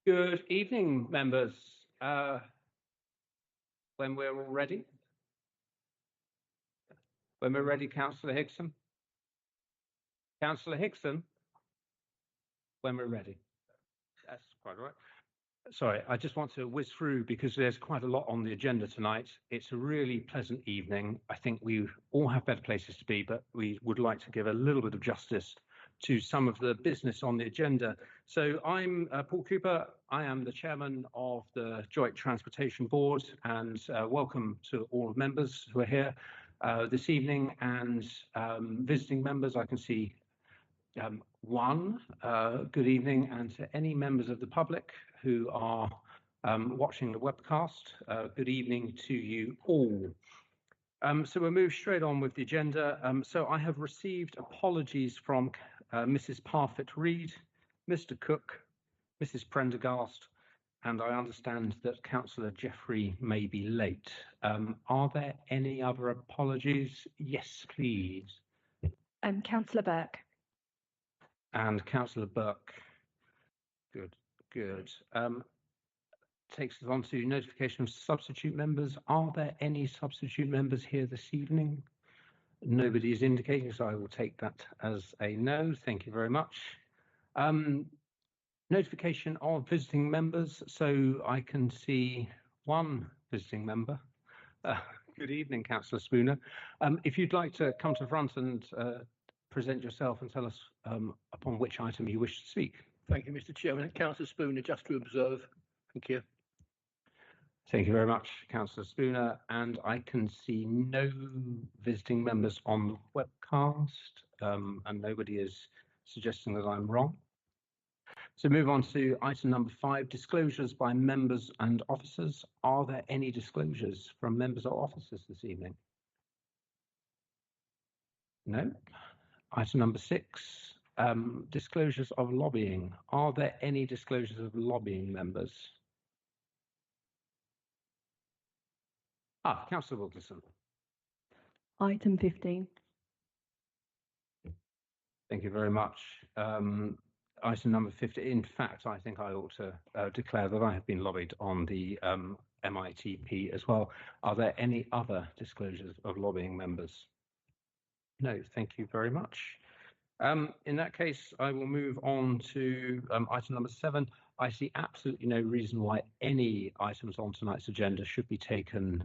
Good evening, members. When we're all ready. When we're ready, Councillor Hickson. Councillor Hickson. When we're ready. That's quite all right. Sorry, I just want to whiz through because there's quite a lot on the agenda tonight. It's a really pleasant evening. I think we all have better places to be, but we would like to give a little bit of justice to some of the business on the agenda. So I'm Paul Cooper. I am the chairman of the Joint Transportation Board, and welcome to all members who are here this evening, and visiting members. I can see one. Good evening, and to any members of the public who are watching the webcast, good evening to you all. So we'll move straight on with the agenda. So I have received apologies from Mrs. Parfitt-Reed, Mr. Cook, Mrs. Prendergast, and I understand that Councillor Jeffrey may be late. Are there any other apologies? Yes, please. Councillor Burke. And Councillor Burke. Good. Takes us on to notification of substitute members. Are there any substitute members here this evening? Nobody is indicating, so I will take that as a no. Thank you very much. Notification of visiting members. So I can see one visiting member. Good evening, Councillor Spooner. If you'd like to come to the front and present yourself and tell us upon which item you wish to speak. Thank you, Mr. Chairman. Councillor Spooner, just to observe. Thank you. Thank you very much, Councillor Spooner. And I can see no visiting members on the webcast, and nobody is suggesting that I'm wrong. So move on to item number 5, disclosures by members and officers. Are there any disclosures from members or officers this evening? No. Item number 6, disclosures of lobbying. Are there any disclosures of lobbying, members? Councillor Wilkinson. Item 15. Thank you very much. Item number 50. In fact, I think I ought to declare that I have been lobbied on the MITP as well. Are there any other disclosures of lobbying, members? No, thank you very much. In that case, I will move on to item number 7. I see absolutely no reason why any items on tonight's agenda should be taken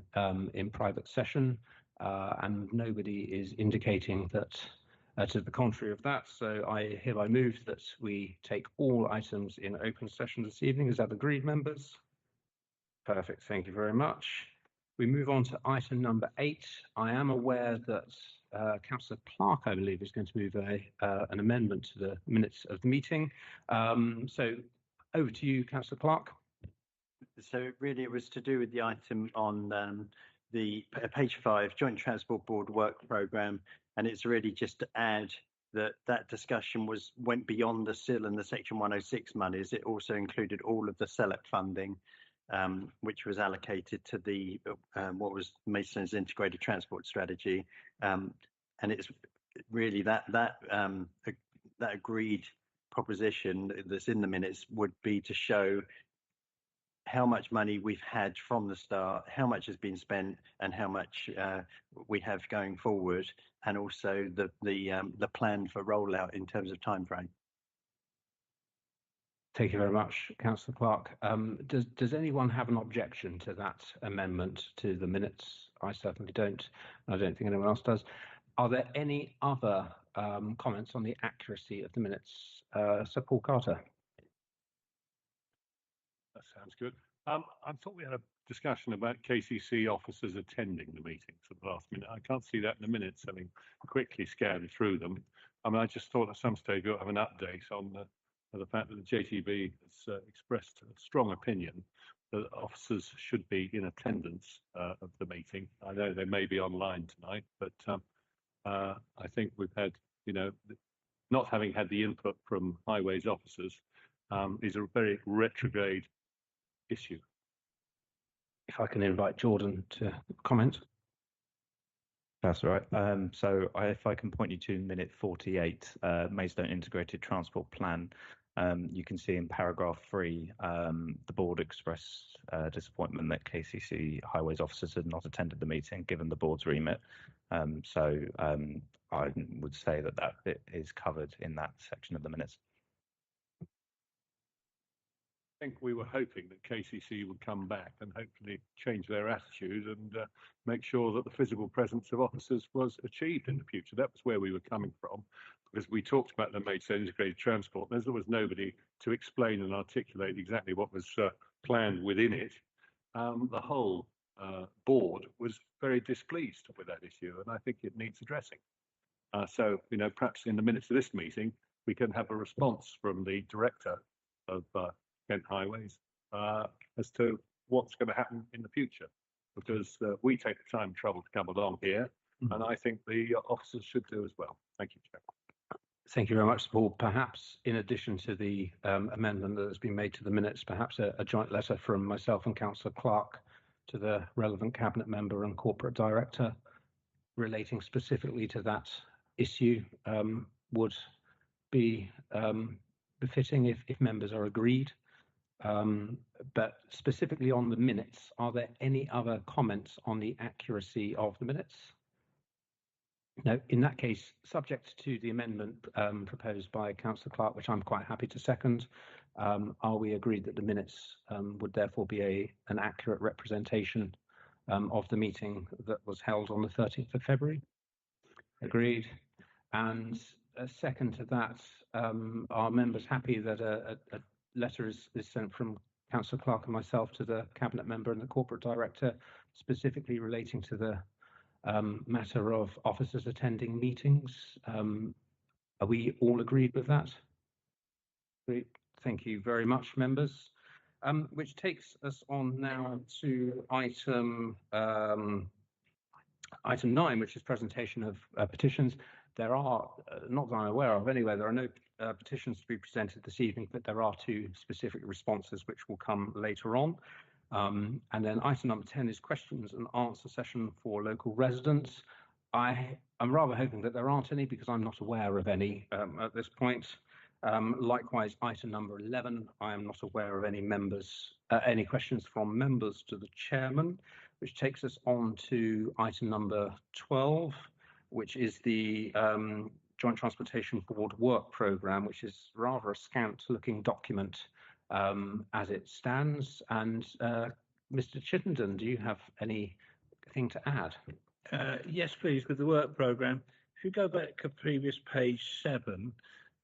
in private session, and nobody is indicating that to the contrary of that. So I hereby move that we take all items in open session this evening. Is that agreed, members? Perfect. Thank you very much. We move on to item number 8. I am aware that Councillor Clark, I believe, is going to move an amendment to the minutes of the meeting. So over to you, Councillor Clark. So really it was to do with the item on the page 5, Joint Transport Board Work Programme, and it's really just to add that discussion went beyond the SIL and the Section 106 monies. It also included all of the SELEC funding, which was allocated to the what was Maidstone's integrated transport strategy, and it's really that agreed proposition that's in the minutes would be to show how much money we've had from the start, how much has been spent, and how much we have going forward, and also the plan for rollout in terms of time frame. Thank you very much, Councillor Clark. Does anyone have an objection to that amendment to the minutes? I certainly don't. I don't think anyone else does. Are there any other comments on the accuracy of the minutes? Sir Paul Carter. That sounds good. I thought we had a discussion about KCC officers attending the meetings at the last minute. I can't see that in the minutes, having quickly scanned through them. I mean, I just thought at some stage we'll have an update on the fact that the JTB has expressed a strong opinion that officers should be in attendance of the meeting. I know they may be online tonight, but I think we've had, not having had the input from highways officers is a very retrograde issue. If I can invite Jordan to comment. That's all right. If I can point you to minute 48, Maidstone Integrated Transport Plan, you can see in paragraph 3, the board expressed disappointment that KCC highways officers had not attended the meeting, given the board's remit. I would say that that bit is covered in that section of the minutes. I think we were hoping that KCC would come back and hopefully change their attitude and make sure that the physical presence of officers was achieved in the future. That was where we were coming from, because we talked about the Maidstone Integrated Transport. There was nobody to explain and articulate exactly what was planned within it. The whole board was very displeased with that issue, and I think it needs addressing. Perhaps in the minutes of this meeting, we can have a response from the director of Kent Highways as to what's going to happen in the future, because we take the time and trouble to come along here, and I think the officers should do as well. Thank you, Chair. Thank you very much, Paul. Perhaps in addition to the amendment that has been made to the minutes, perhaps a joint letter from myself and Councillor Clark to the relevant cabinet member and corporate director relating specifically to that issue would be befitting if members are agreed. But specifically on the minutes, are there any other comments on the accuracy of the minutes? No, in that case, subject to the amendment proposed by Councillor Clark, which I'm quite happy to second, are we agreed that the minutes would therefore be an accurate representation of the meeting that was held on the 13th of February? Agreed. And a second to that, are members happy that a letter is sent from Councillor Clark and myself to the cabinet member and the corporate director, specifically relating to the matter of officers attending meetings? Are we all agreed with that? Great. Thank you very much, members. Which takes us on now to item 9, which is presentation of petitions. There are, not that I'm aware of anyway, there are no petitions to be presented this evening, but there are 2 specific responses which will come later on. And then item number 10 is questions and answer session for local residents. I'm rather hoping that there aren't any, because I'm not aware of any at this point. Likewise, item number 11, I am not aware of any questions from members to the chairman, which takes us on to item number 12, which is the Joint Transportation Board work programme, which is rather a scant-looking document as it stands. And Mr. Chittenden, do you have anything to add? Yes, please, with the work programme. If you go back to previous page 7,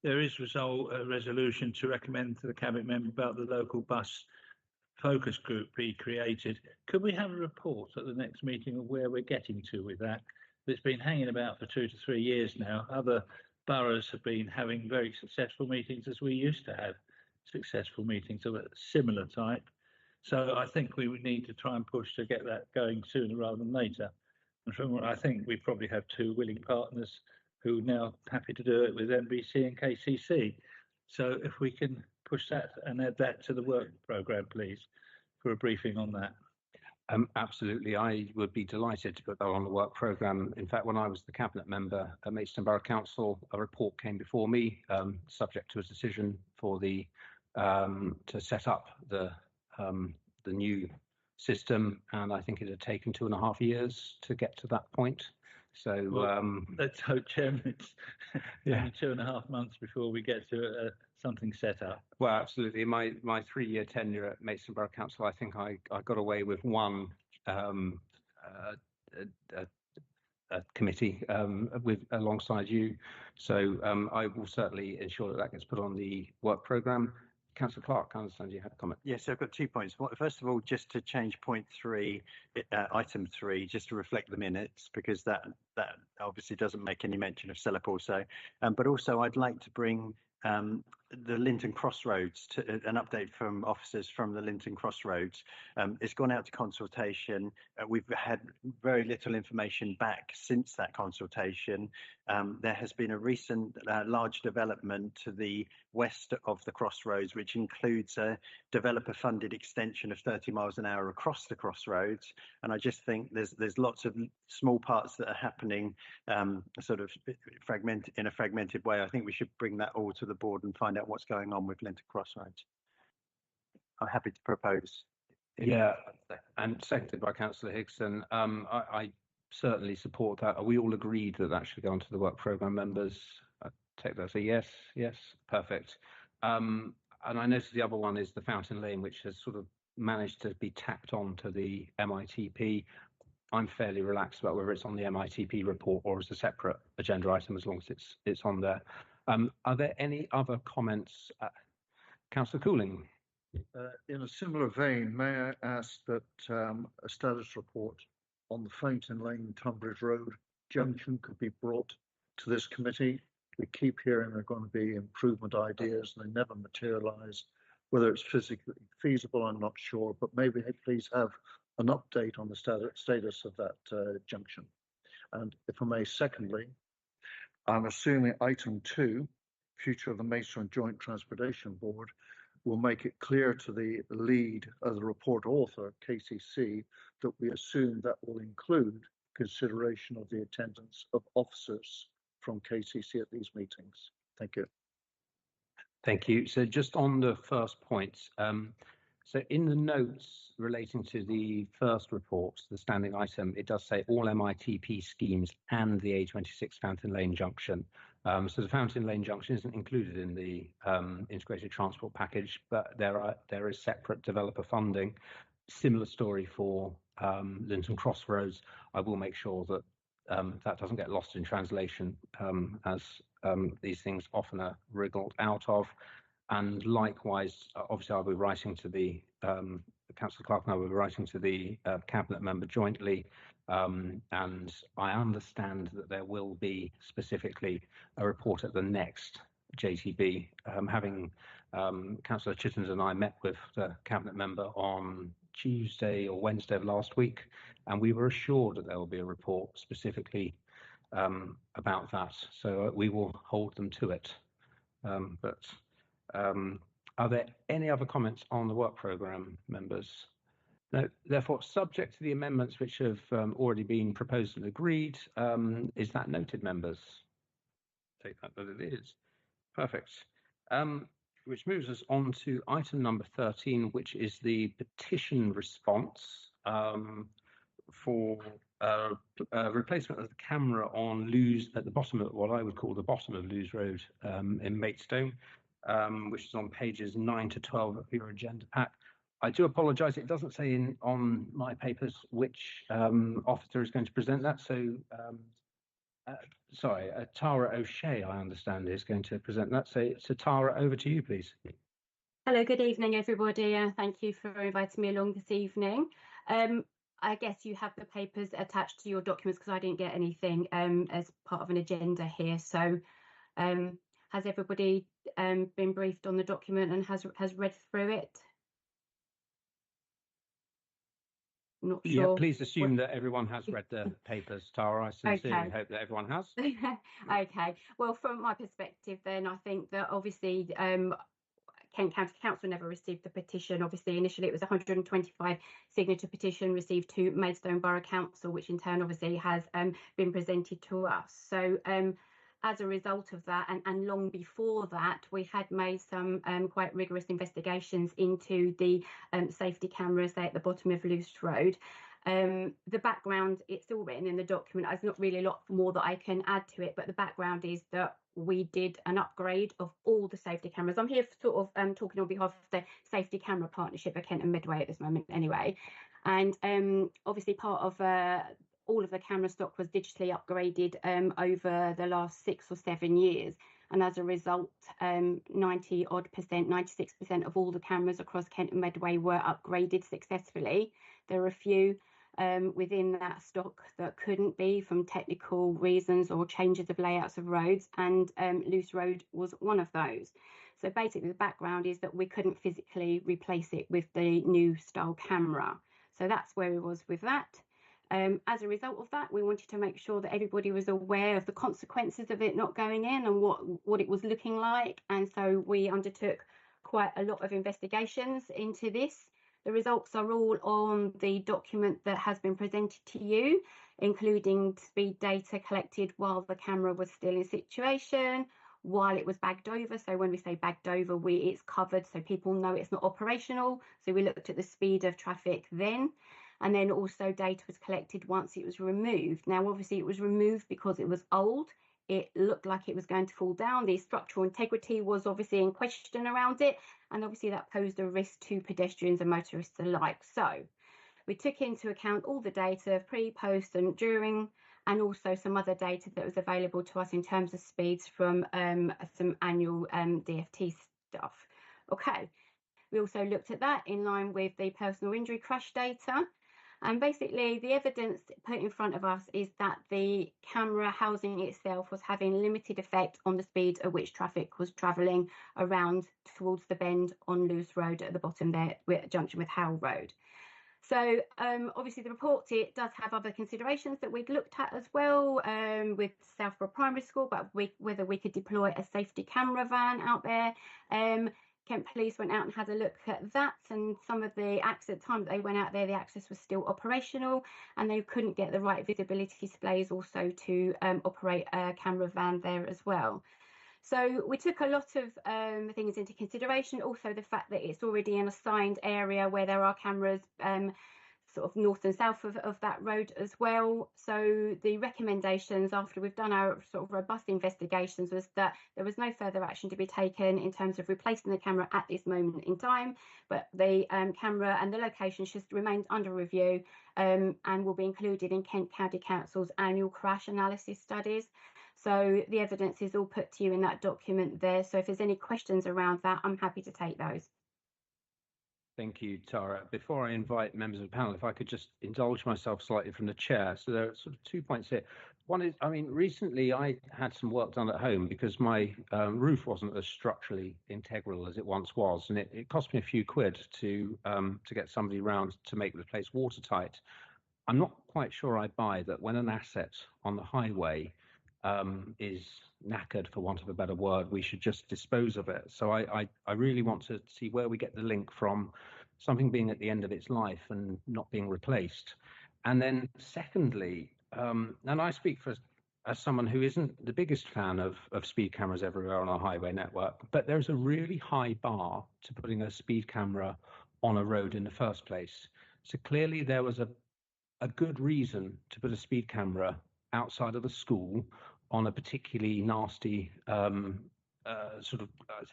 there is a resolution to recommend to the cabinet member about the local bus focus group be created. Could we have a report at the next meeting of where we're getting to with that? It's been hanging about for 2 to 3 years now. Other boroughs have been having very successful meetings, as we used to have successful meetings of a similar type. So I think we would need to try and push to get that going sooner rather than later. And from what I think, we probably have 2 willing partners who are now happy to do it with NBC and KCC. So if we can push that and add that to the work programme, please, for a briefing on that. Absolutely, I would be delighted to put that on the work programme. In fact, when I was the cabinet member at Maidstone Borough Council, a report came before me, subject to a decision for the to set up the new system, and I think it had taken 2.5 years to get to that point. So let's hope, Chairman, it's only 2.5 months before we get to something set up. Well, absolutely. In my 3-year tenure at Maidstone Borough Council, I think I got away with one committee alongside you. So I will certainly ensure that gets put on the work programme. Councillor Clark, I understand you had a comment. Yes, I've got 2 points. First of all, just to change point 3, item 3, just to reflect the minutes, because that obviously doesn't make any mention of Celep also. But also, I'd like to bring the Linton Crossroads, an update from officers from the Linton Crossroads. It's gone out to consultation. We've had very little information back since that consultation. There has been a recent large development to the west of the Crossroads, which includes a developer-funded extension of 30 miles an hour across the Crossroads. And I just think there's lots of small parts that are happening sort of in a fragmented way. I think we should bring that all to the board and find out what's going on with Linton Crossroads. I'm happy to propose. Yeah, and seconded by Councillor Higson. I certainly support that. Are we all agreed that that should go onto the work programme, members? I take that as a yes. Yes, perfect. And I noticed the other one is the Fountain Lane, which has sort of managed to be tacked on to the MITP. I'm fairly relaxed about whether it's on the MITP report or as a separate agenda item, as long as it's on there. Are there any other comments? Councillor Cooling. In a similar vein, may I ask that a status report on the Fountain Lane Tunbridge Road junction could be brought to this committee? We keep hearing there are going to be improvement ideas and they never materialise. Whether it's physically feasible, I'm not sure, but maybe please have an update on the status of that junction. And if I may, secondly, I'm assuming item 2, future of the Maidstone Joint Transportation Board, will make it clear to the lead of the report author, KCC, that we assume that will include consideration of the attendance of officers from KCC at these meetings. Thank you. Thank you. So just on the first point, so in the notes relating to the first report, the standing item, it does say all MITP schemes and the A26 Fountain Lane Junction. So the Fountain Lane Junction isn't included in the integrated transport package, but there is separate developer funding. Similar story for Linton Crossroads. I will make sure that that doesn't get lost in translation, as these things often are wriggled out of. And likewise, obviously, I'll be writing to the Councillor Clark and I will be writing to the Cabinet member jointly. And I understand that there will be specifically a report at the next JTB. Having Councillor Chittens and I met with the Cabinet member on Tuesday or Wednesday of last week, and we were assured that there will be a report specifically about that. So we will hold them to it. Are there any other comments on the work programme, members? No, therefore, subject to the amendments which have already been proposed and agreed, is that noted, members? Take that that it is. Perfect. Which moves us on to item number 13, which is the petition response for replacement of the camera on Lewes at the bottom of what I would call the bottom of Lewes Road in Maidstone, which is on pages 9 to 12 of your agenda pack. I do apologise, it doesn't say on my papers which officer is going to present that. So, sorry, Tara O'Shea, I understand, is going to present that. So Tara, over to you, please. Hello, good evening, everybody. Thank you for inviting me along this evening. I guess you have the papers attached to your documents because I didn't get anything as part of an agenda here. So has everybody been briefed on the document and has read through it? Not sure. Yeah, please assume that everyone has read the papers, Tara. I sincerely hope that everyone has. Okay. Well, from my perspective, then I think that obviously Kent County Council never received the petition. Obviously, initially it was a 125 signature petition received to Maidstone Borough Council, which in turn obviously has been presented to us. So as a result of that, and long before that, we had made some quite rigorous investigations into the safety cameras there at the bottom of Lewes Road. The background, it's all written in the document. There's not really a lot more that I can add to it, but the background is that we did an upgrade of all the safety cameras. I'm here sort of talking on behalf of the Safety Camera Partnership at Kent and Medway at this moment anyway. And obviously part of all of the camera stock was digitally upgraded over the last 6 or 7 years. And as a result, 96% of all the cameras across Kent and Medway were upgraded successfully. There are a few within that stock that couldn't be from technical reasons or changes of layouts of roads, and Lewes Road was one of those. So basically the background is that we couldn't physically replace it with the new style camera. So that's where we was with that. As a result of that, we wanted to make sure that everybody was aware of the consequences of it not going in and what it was looking like. And so we undertook quite a lot of investigations into this. The results are all on the document that has been presented to you, including speed data collected while the camera was still in situation, while it was bagged over. So when we say bagged over, it's covered so people know it's not operational. So we looked at the speed of traffic then. And then also data was collected once it was removed. Now, obviously, it was removed because it was old. It looked like it was going to fall down. The structural integrity was obviously in question around it. And obviously, that posed a risk to pedestrians and motorists alike. So we took into account all the data pre, post, and during, and also some other data that was available to us in terms of speeds from some annual DFT stuff. Okay. We also looked at that in line with the personal injury crash data. And basically, the evidence put in front of us is that the camera housing itself was having limited effect on the speed at which traffic was travelling around towards the bend on Lewis Road at the bottom there, at junction with Howell Road. So obviously the report, it does have other considerations that we'd looked at as well with Southborough Primary School, but whether we could deploy a safety camera van out there. Kent Police went out and had a look at that, and some of the accident time that they went out there, the access was still operational and they couldn't get the right visibility displays also to operate a camera van there as well. So we took a lot of things into consideration, also the fact that it's already an assigned area where there are cameras sort of north and south of that road as well. So the recommendations after we've done our sort of robust investigations was that there was no further action to be taken in terms of replacing the camera at this moment in time, but the camera and the location should remain under review and will be included in Kent County Council's annual crash analysis studies. So the evidence is all put to you in that document there. So if there's any questions around that, I'm happy to take those. Thank you, Tara. Before I invite members of the panel, if I could just indulge myself slightly from the chair. So there are sort of 2 points here. One is, I mean, recently I had some work done at home because my roof wasn't as structurally integral as it once was, and it cost me a few quid to get somebody round to make the place watertight. I'm not quite sure I buy that when an asset on the highway is knackered, for want of a better word, we should just dispose of it. So I really want to see where we get the link from something being at the end of its life and not being replaced. And then secondly, and I speak as someone who isn't the biggest fan of speed cameras everywhere on our highway network, but there's a really high bar to putting a speed camera on a road in the first place. So clearly there was a good reason to put a speed camera outside of the school on a particularly nasty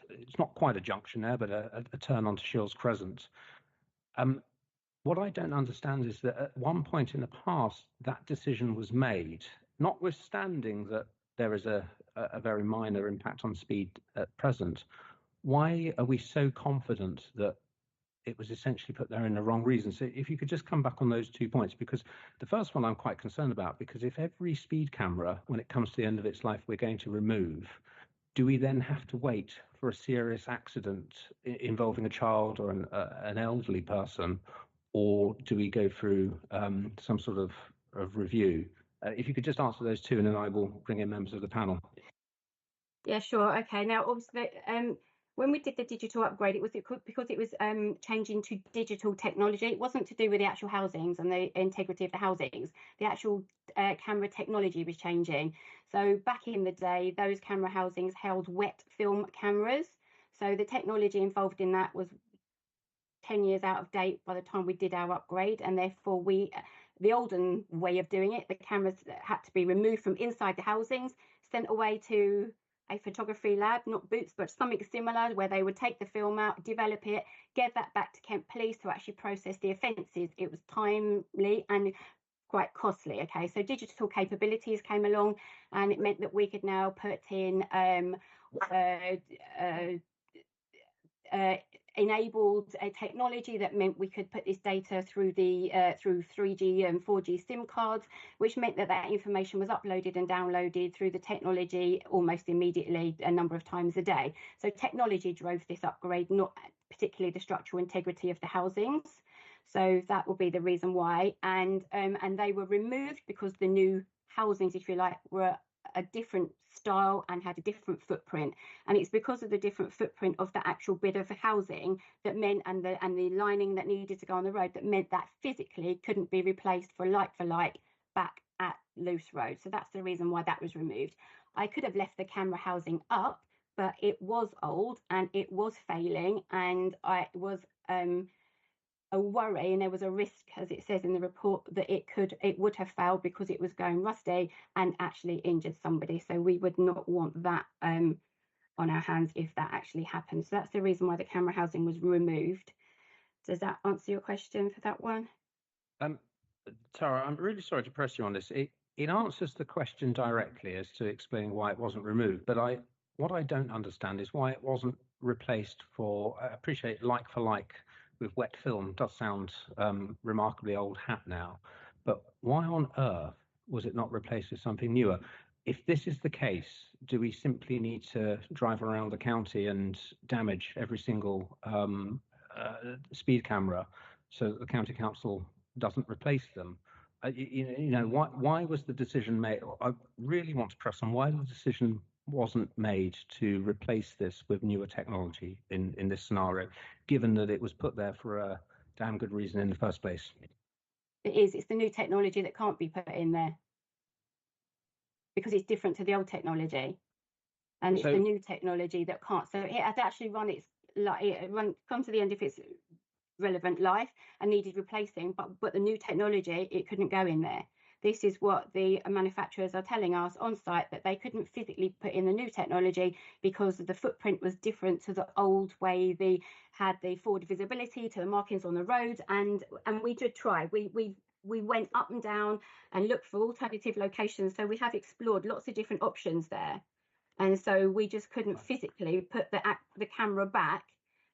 it's not quite a junction there, but a turn onto Shields Crescent. What I don't understand is that at one point in the past, that decision was made, notwithstanding that there is a very minor impact on speed at present. Why are we so confident that it was essentially put there in the wrong reason? So if you could just come back on those 2 points, because the first one I'm quite concerned about, because if every speed camera, when it comes to the end of its life, we're going to remove, do we then have to wait for a serious accident involving a child or an elderly person, or do we go through some sort of review? If you could just answer those two, and then I will bring in members of the panel. Yeah, sure. Okay. Now, obviously, when we did the digital upgrade, it was because it was changing to digital technology. It wasn't to do with the actual housings and the integrity of the housings. The actual camera technology was changing. So back in the day, those camera housings held wet film cameras. So the technology involved in that was 10 years out of date by the time we did our upgrade, and therefore the olden way of doing it, the cameras had to be removed from inside the housings, sent away to a photography lab, not Boots, but something similar, where they would take the film out, develop it, get that back to Kent Police to actually process the offences. It was timely and quite costly. Okay, so digital capabilities came along, and it meant that we could now put in enabled a technology that meant we could put this data through the through 3G and 4G SIM cards, which meant that that information was uploaded and downloaded through the technology almost immediately, a number of times a day. So technology drove this upgrade, not particularly the structural integrity of the housings. So that will be the reason why. And they were removed because the new housings, if you like, were a different style and had a different footprint, and it's because of the different footprint of the actual bit of housing that meant, and the lining that needed to go on the road, that meant that physically couldn't be replaced for like back at Loose Road. So that's the reason why that was removed. I could have left the camera housing up, but it was old and it was failing, and it was a worry, and there was a risk, as it says in the report, that it would have failed because it was going rusty and actually injured somebody. So we would not want that on our hands if that actually happened. So that's the reason why the camera housing was removed. Does that answer your question for that one? Tara, I'm really sorry to press you on this. It answers the question directly as to explaining why it wasn't removed, but what I don't understand is why it wasn't replaced for, I appreciate like for like with wet film does sound remarkably old hat now, but why on earth was it not replaced with something newer? If this is the case, do we simply need to drive around the county and damage every single speed camera so that the county council doesn't replace them? Why was the decision made? I really want to press on why the decision wasn't made to replace this with newer technology in this scenario, given that it was put there for a damn good reason in the first place. It's the new technology that can't be put in there because it's different to the old technology, and it's the new technology that can't. So it had actually come to the end of its relevant life and needed replacing, but the new technology, it couldn't go in there. This is what the manufacturers are telling us on site, that they couldn't physically put in the new technology because the footprint was different to the old way. They had the forward visibility to the markings on the road, and we did try. We went up and down and looked for alternative locations. So we have explored lots of different options there, and so we just couldn't physically put the camera back,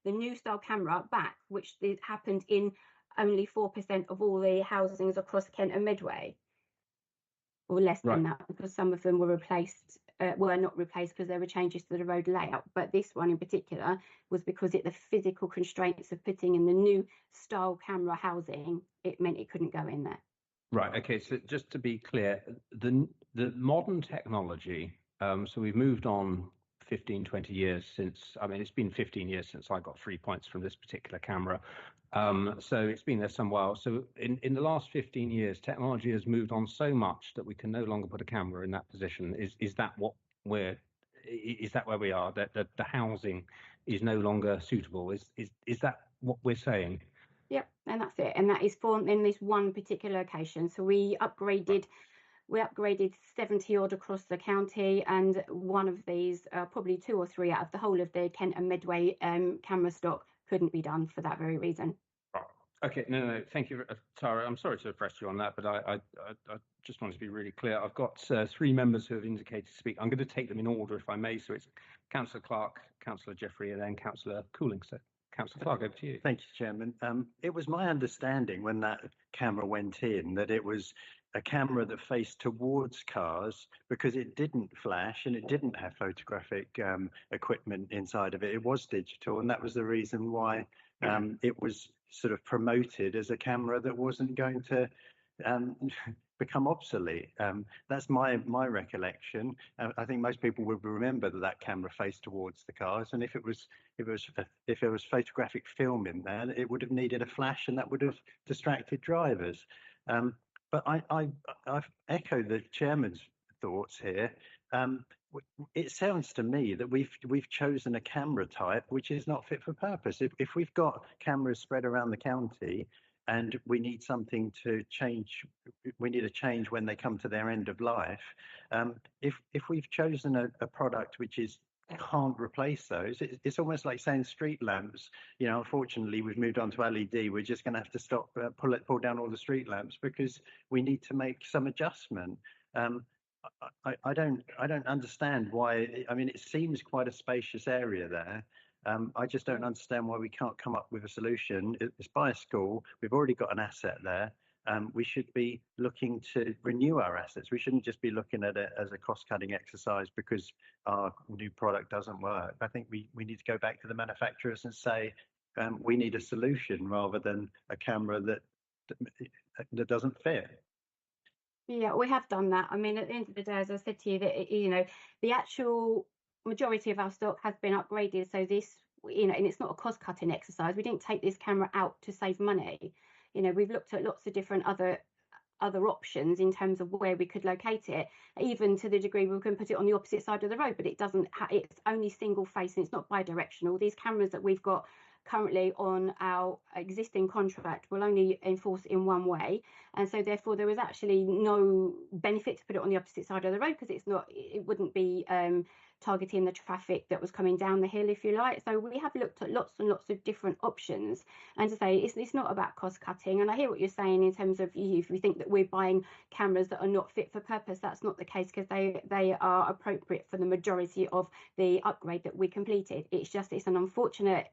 the new style camera back, which happened in only 4% of all the housings across Kent and Medway, or less than that, because some of them were not replaced because there were changes to the road layout. But this one in particular was because the physical constraints of putting in the new style camera housing, it meant it couldn't go in there. Right. Okay. So just to be clear, the modern technology, so we've moved on 15, 20 years since, it's been 15 years since I got 3 points from this particular camera. So it's been there some while. So in the last 15 years, technology has moved on so much that we can no longer put a camera in that position. Is that where we are? That the housing is no longer suitable? Is that what we're saying? Yep, and that's it. And that is for in this one particular location. So we upgraded 70 odd across the county, and one of these, probably 2 or 3 out of the whole of the Kent and Medway camera stock, couldn't be done for that very reason. Okay, no, thank you, Tara. I'm sorry to press you on that, but I just wanted to be really clear. I've got 3 members who have indicated to speak. I'm going to take them in order, if I may. So it's Councillor Clark, Councillor Jeffrey, and then Councillor Cooling. So Councillor Clark, over to you. Thank you, Chairman. It was my understanding when that camera went in that it was a camera that faced towards cars because it didn't flash and it didn't have photographic equipment inside of it. It was digital, and that was the reason why it was sort of promoted as a camera that wasn't going to become obsolete. That's my recollection. I think most people would remember that camera faced towards the cars, and if there was photographic film in there, it would have needed a flash, and that would have distracted drivers. But I've echoed the chairman's thoughts here. It sounds to me that we've chosen a camera type which is not fit for purpose. If we've got cameras spread around the county and we need something to change, we need a change when they come to their end of life. If we've chosen a product which can't replace those, it's almost like saying street lamps. Unfortunately, we've moved on to LED. We're just going to have to stop, pull down all the street lamps because we need to make some adjustment. I don't understand why. It seems quite a spacious area there. I just don't understand why we can't come up with a solution. It's by a school. We've already got an asset there. We should be looking to renew our assets. We shouldn't just be looking at it as a cost-cutting exercise because our new product doesn't work. I think we need to go back to the manufacturers and say we need a solution rather than a camera that doesn't fit. Yeah, we have done that. I mean, at the end of the day, as I said to you, that the actual majority of our stock has been upgraded. So this, and it's not a cost-cutting exercise. We didn't take this camera out to save money. We've looked at lots of different other options in terms of where we could locate it, even to the degree we can put it on the opposite side of the road, but it doesn't. It's only single face and it's not bi-directional. These cameras that we've got currently on our existing contract will only enforce in one way, and so therefore there was actually no benefit to put it on the opposite side of the road because it wouldn't be targeting the traffic that was coming down the hill, if you like. So we have looked at lots and lots of different options, and to say it's not about cost cutting. And I hear what you're saying in terms of if we think that we're buying cameras that are not fit for purpose, that's not the case, because they are appropriate for the majority of the upgrade that we completed. It's an unfortunate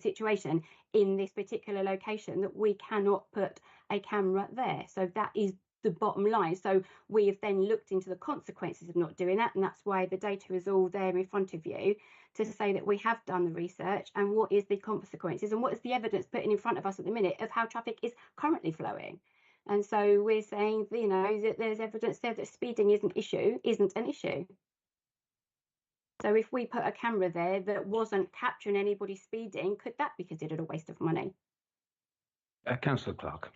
situation in this particular location that we cannot put a camera there. So that is the bottom line. So we have then looked into the consequences of not doing that, and that's why the data is all there in front of you to say that we have done the research and what is the consequences and what is the evidence putting in front of us at the minute of how traffic is currently flowing. And so we're saying, that there's evidence there that speeding isn't an issue. So if we put a camera there that wasn't capturing anybody speeding, could that be considered a waste of money? Councillor Clark.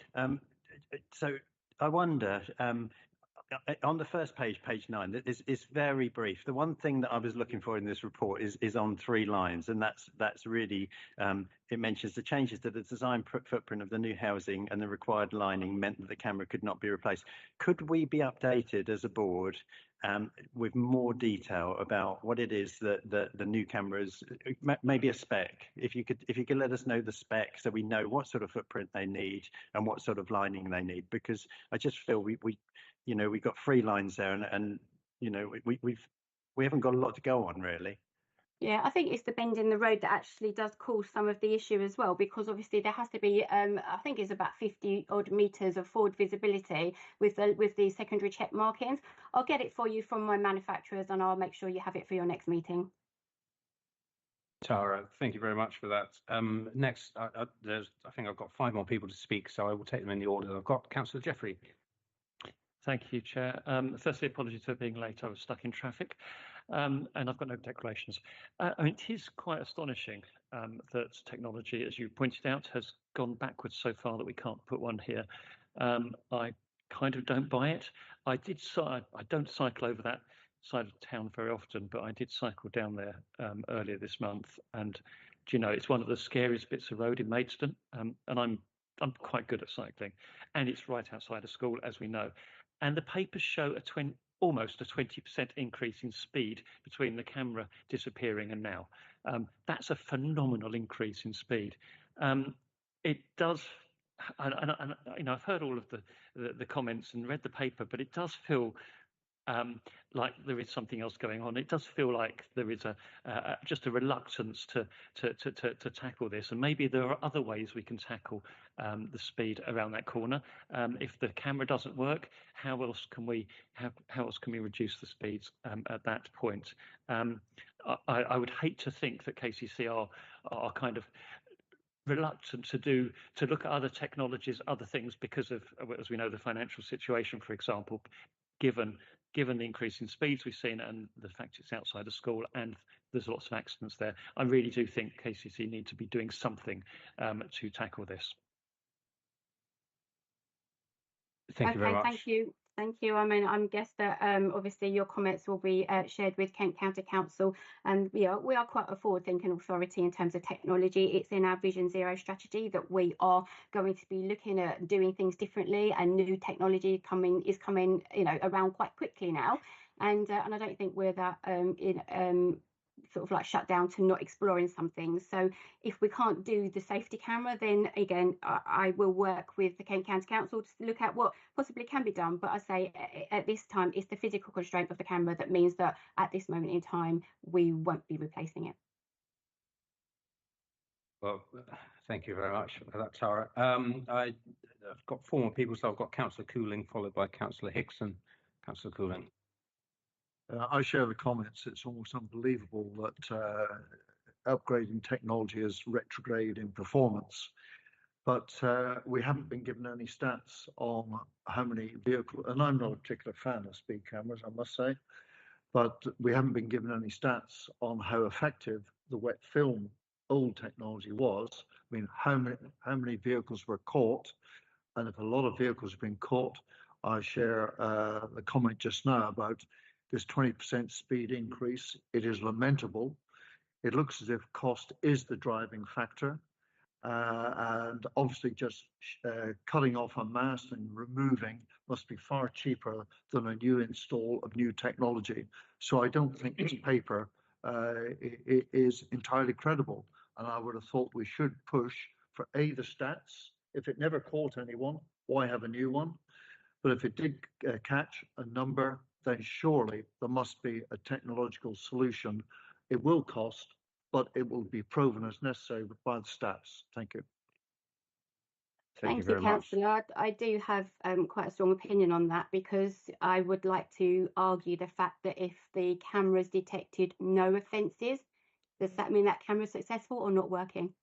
So I wonder, on the first page, page 9, it's very brief. The one thing that I was looking for in this report is on 3 lines, and that's really, it mentions the changes to the design footprint of the new housing and the required lining meant that the camera could not be replaced. Could we be updated as a board with more detail about what it is that the new cameras, maybe a spec? If you could let us know the spec so we know what sort of footprint they need and what sort of lining they need, because I just feel we've got 3 lines there and we haven't got a lot to go on really. Yeah, I think it's the bend in the road that actually does cause some of the issue as well, because obviously there has to be, I think it's about 50 odd metres of forward visibility with the secondary check markings. I'll get it for you from my manufacturers and I'll make sure you have it for your next meeting. Tara, thank you very much for that. Next, I think I've got 5 more people to speak, so I will take them in the order. I've got Councillor Jeffrey. Thank you, Chair. Firstly, apologies for being late. I was stuck in traffic, and I've got no declarations. It is quite astonishing that technology, as you pointed out, has gone backwards so far that we can't put one here. I kind of don't buy it. I don't cycle over that side of town very often, but I did cycle down there earlier this month, and it's one of the scariest bits of road in Maidstone, and I'm quite good at cycling, and it's right outside of school, as we know. And the papers show almost a 20% increase in speed between the camera disappearing and now. That's a phenomenal increase in speed. It does, and I've heard all of the comments and read the paper, but it does feel like there is something else going on. It does feel like there is just a reluctance to tackle this, and maybe there are other ways we can tackle the speed around that corner. If the camera doesn't work, how else can we reduce the speeds at that point? I would hate to think that KCC are kind of reluctant to look at other technologies, other things, because of, as we know, the financial situation, for example, given the increase in speeds we've seen and the fact it's outside of school and there's lots of accidents there. I really do think KCC need to be doing something to tackle this. Thank you very much. Thank you. I mean, I'm guess that obviously your comments will be shared with Kent County Council, and we are quite a forward-thinking authority in terms of technology. It's in our Vision Zero strategy that we are going to be looking at doing things differently, and new technology is coming around quite quickly now, and I don't think we're that sort of like shut down to not exploring some things. So if we can't do the safety camera, then again I will work with the Kent County Council to look at what possibly can be done. But I say at this time it's the physical constraint of the camera that means that at this moment in time we won't be replacing it. Well, thank you very much for that, Tara. I've got 4 more people, so I've got Councillor Cooling, followed by Councillor Hickson. Councillor Cooling. I share the comments. It's almost unbelievable that upgrading technology is retrograde in performance. But we haven't been given any stats on how many vehicles, and I'm not a particular fan of speed cameras, I must say, but we haven't been given any stats on how effective the wet film old technology was. I mean, how many vehicles were caught, and if a lot of vehicles have been caught, I share the comment just now about this 20% speed increase. It is lamentable. It looks as if cost is the driving factor. And obviously just cutting off a mast and removing must be far cheaper than a new install of new technology. So I don't think this paper is entirely credible. And I would have thought we should push for the stats. If it never caught anyone, why have a new one? But if it did catch a number, then surely there must be a technological solution. It will cost, but it will be proven as necessary by the stats. Thank you. Thank you very much. Councillor. I do have quite a strong opinion on that, because I would like to argue the fact that if the cameras detected no offences, does that mean that camera is successful or not working?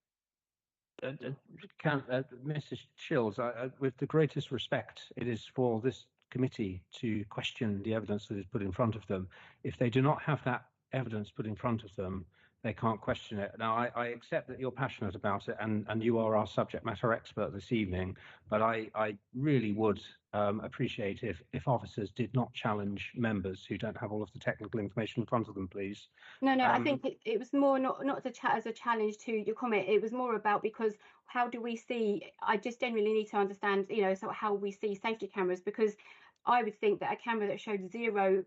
Mrs. Shills, with the greatest respect, it is for this committee to question the evidence that is put in front of them. If they do not have that evidence put in front of them, they can't question it. Now, I accept that you're passionate about it, and you are our subject matter expert this evening, but I really would appreciate if officers did not challenge members who don't have all of the technical information in front of them, please. No, I think it was more not to chat as a challenge to your comment. It was more about, because how do we see, I just generally need to understand, so how we see safety cameras, because I would think that a camera that showed zero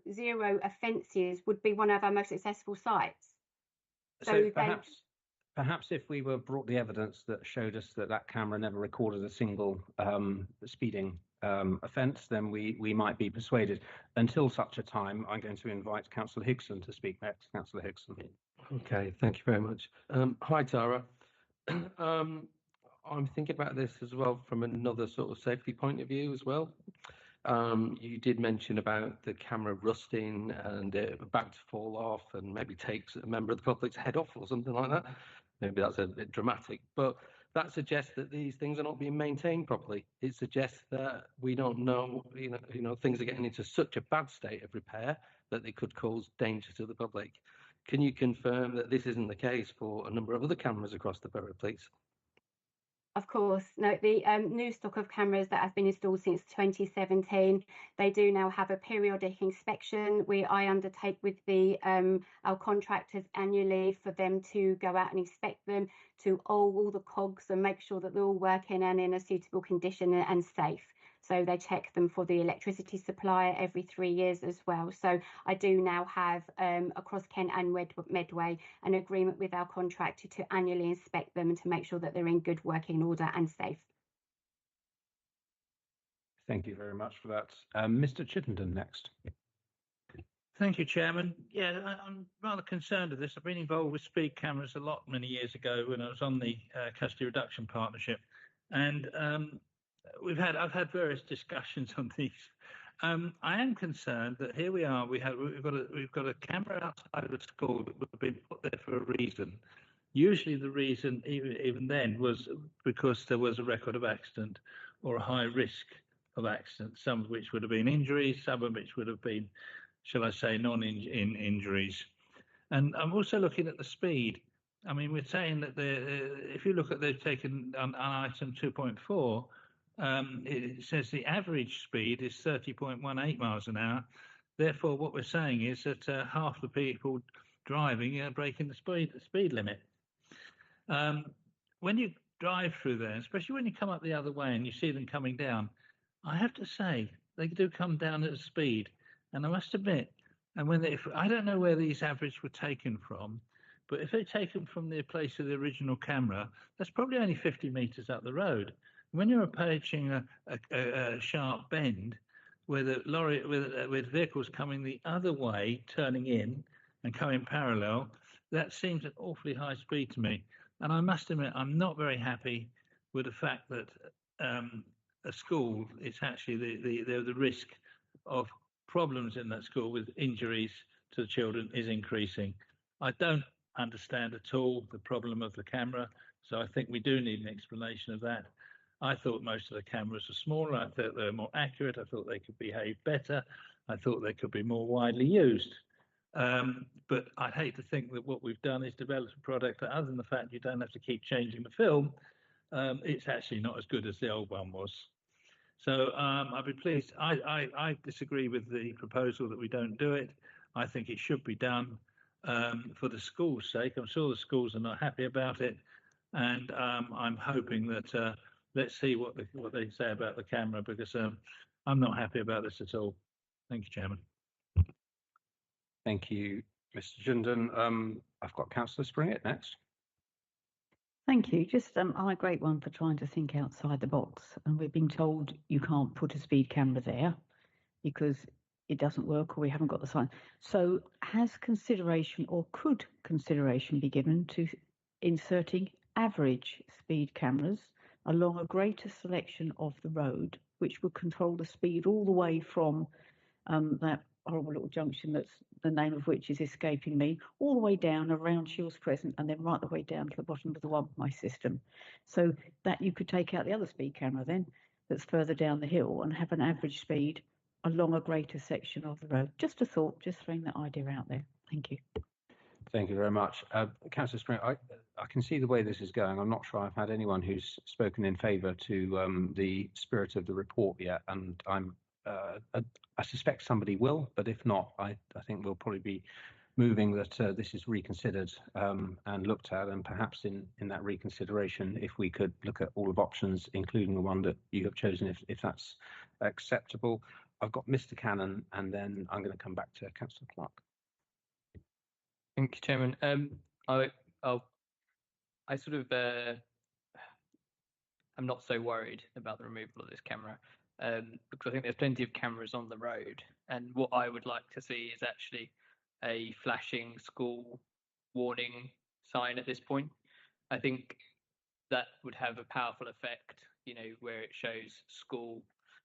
offences would be one of our most successful sites. So perhaps if we were brought the evidence that showed us that camera never recorded a single speeding offence, then we might be persuaded. Until such a time, I'm going to invite Councillor Hickson to speak next. Councillor Hickson. Okay, thank you very much. Hi, Tara. I'm thinking about this as well from another sort of safety point of view as well. You did mention about the camera rusting and about to fall off and maybe takes a member of the public's head off or something like that. Maybe that's a bit dramatic, but that suggests that these things are not being maintained properly. It suggests that we don't know, things are getting into such a bad state of repair that they could cause danger to the public. Can you confirm that this isn't the case for a number of other cameras across the borough, please? Of course. No, the new stock of cameras that have been installed since 2017, they do now have a periodic inspection I undertake with our contractors annually for them to go out and inspect them to all the cogs and make sure that they're all working and in a suitable condition and safe. So they check them for the electricity supply every 3 years as well. So I do now have, across Kent and Medway, an agreement with our contractor to annually inspect them and to make sure that they're in good working order and safe. Thank you very much for that. Mr. Chittenden next. Thank you, Chairman. Yeah, I'm rather concerned with this. I've been involved with speed cameras a lot many years ago when I was on the custody reduction partnership, and I've had various discussions on these. I am concerned that here we are. We've got a camera outside of the school that would have been put there for a reason. Usually, the reason even then was because there was a record of accident or a high risk of accident. Some of which would have been injuries, some of which would have been, shall I say, non-injuries. And I'm also looking at the speed. I mean, we're saying that if you look at they've taken on item 2.4. It says the average speed is 30.18 miles an hour. Therefore, what we're saying is that half the people driving are breaking the speed limit. When you drive through there, especially when you come up the other way and you see them coming down, I have to say they do come down at a speed. And I must admit, and I don't know where these averages were taken from, but if they're taken from the place of the original camera, that's probably only 50 metres up the road. When you're approaching a sharp bend with a lorry with vehicles coming the other way, turning in and coming parallel, that seems an awfully high speed to me. And I must admit, I'm not very happy with the fact that a school, it's actually the risk of problems in that school with injuries to the children is increasing. I don't understand at all the problem of the camera, so I think we do need an explanation of that. I thought most of the cameras were smaller. I thought they were more accurate. I thought they could behave better. I thought they could be more widely used. But I'd hate to think that what we've done is develop a product that, other than the fact you don't have to keep changing the film, it's actually not as good as the old one was. So I'd be pleased. I disagree with the proposal that we don't do it. I think it should be done for the school's sake. I'm sure the schools are not happy about it, and I'm hoping that let's see what they say about the camera, because I'm not happy about this at all. Thank you, Chairman. Thank you, Mr. Jindon. I've got Councillor Springett next. Thank you. Just I'm a great one for trying to think outside the box. And we've been told you can't put a speed camera there because it doesn't work or we haven't got the sign. So has consideration, or could consideration be given to inserting average speed cameras along a greater selection of the road, which would control the speed all the way from that horrible little junction that's the name of which is escaping me, all the way down around Shields Crescent and then right the way down to the bottom of the one-way system. So that you could take out the other speed camera then that's further down the hill and have an average speed along a greater section of the road. Just a thought, just throwing that idea out there. Thank you. Thank you very much. Councillor Spring, I can see the way this is going. I'm not sure I've had anyone who's spoken in favour to the spirit of the report yet, and I suspect somebody will, but if not, I think we'll probably be moving that this is reconsidered and looked at, and perhaps in that reconsideration, if we could look at all of options, including the one that you have chosen, if that's acceptable. I've got Mr. Cannon, and then I'm going to come back to Councillor Clark. Thank you, Chairman. I sort of I'm not so worried about the removal of this camera because I think there's plenty of cameras on the road, and what I would like to see is actually a flashing school warning sign at this point. I think that would have a powerful effect, you know, where it shows school,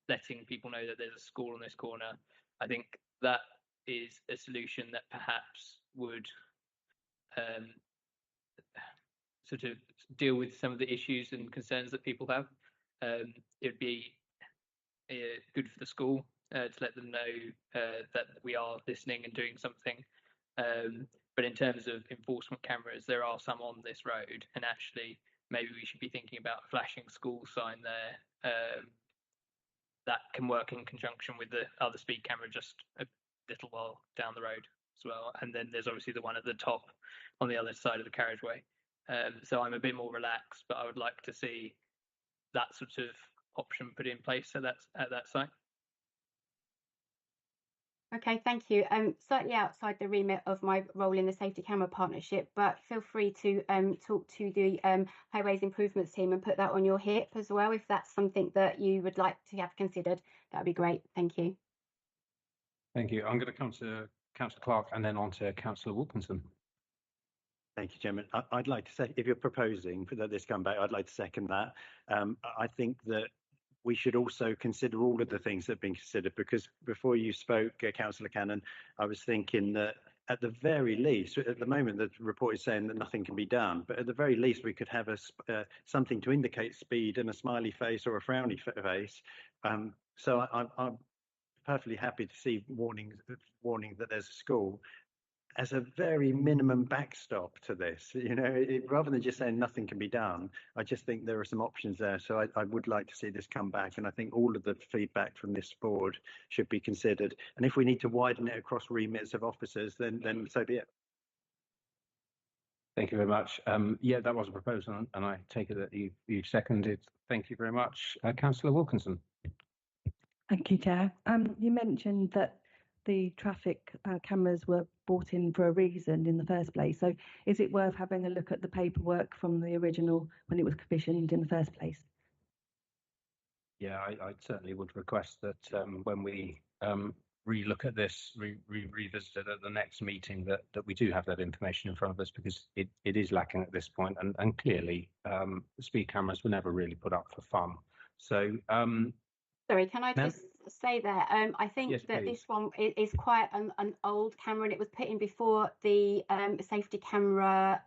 letting people know that there's a school on this corner. I think that is a solution that perhaps would sort of deal with some of the issues and concerns that people have. It would be good for the school to let them know that we are listening and doing something. But in terms of enforcement cameras, there are some on this road, and actually maybe we should be thinking about a flashing school sign there that can work in conjunction with the other speed camera just a little while down the road as well. And then there's obviously the one at the top on the other side of the carriageway. So I'm a bit more relaxed, but I would like to see that sort of option put in place at that site. Okay, thank you. Slightly outside the remit of my role in the Safety Camera Partnership, but feel free to talk to the Highways Improvements team and put that on your hip as well, if that's something that you would like to have considered. That would be great. Thank you. Thank you. I'm going to come to Councillor Clark and then on to Councillor Wilkinson. Thank you, Chairman. I'd like to say, if you're proposing that this come back, I'd like to second that. I think that we should also consider all of the things that have been considered, because before you spoke, Councillor Cannon, I was thinking that at the very least, at the moment the report is saying that nothing can be done, but at the very least we could have something to indicate speed and a smiley face or a frowny face. So I'm perfectly happy to see warning that there's a school as a very minimum backstop to this, you know, rather than just saying nothing can be done. I just think there are some options there. So I would like to see this come back. And I think all of the feedback from this board should be considered. And if we need to widen it across remits of officers, then so be it. Thank you very much. Yeah, that was a proposal, and I take it that you've seconded. Thank you very much. Councillor Wilkinson. Thank you, Chair. You mentioned that the traffic cameras were brought in for a reason in the first place. So is it worth having a look at the paperwork from the original when it was commissioned in the first place? Yeah, I certainly would request that when we re-look at this, revisit it at the next meeting, that we do have that information in front of us, because it is lacking at this point, and clearly speed cameras were never really put up for fun. So sorry, can I Ma'am? just say there? I think Yes, that please. this one is quite an old camera, and it was put in before the safety camera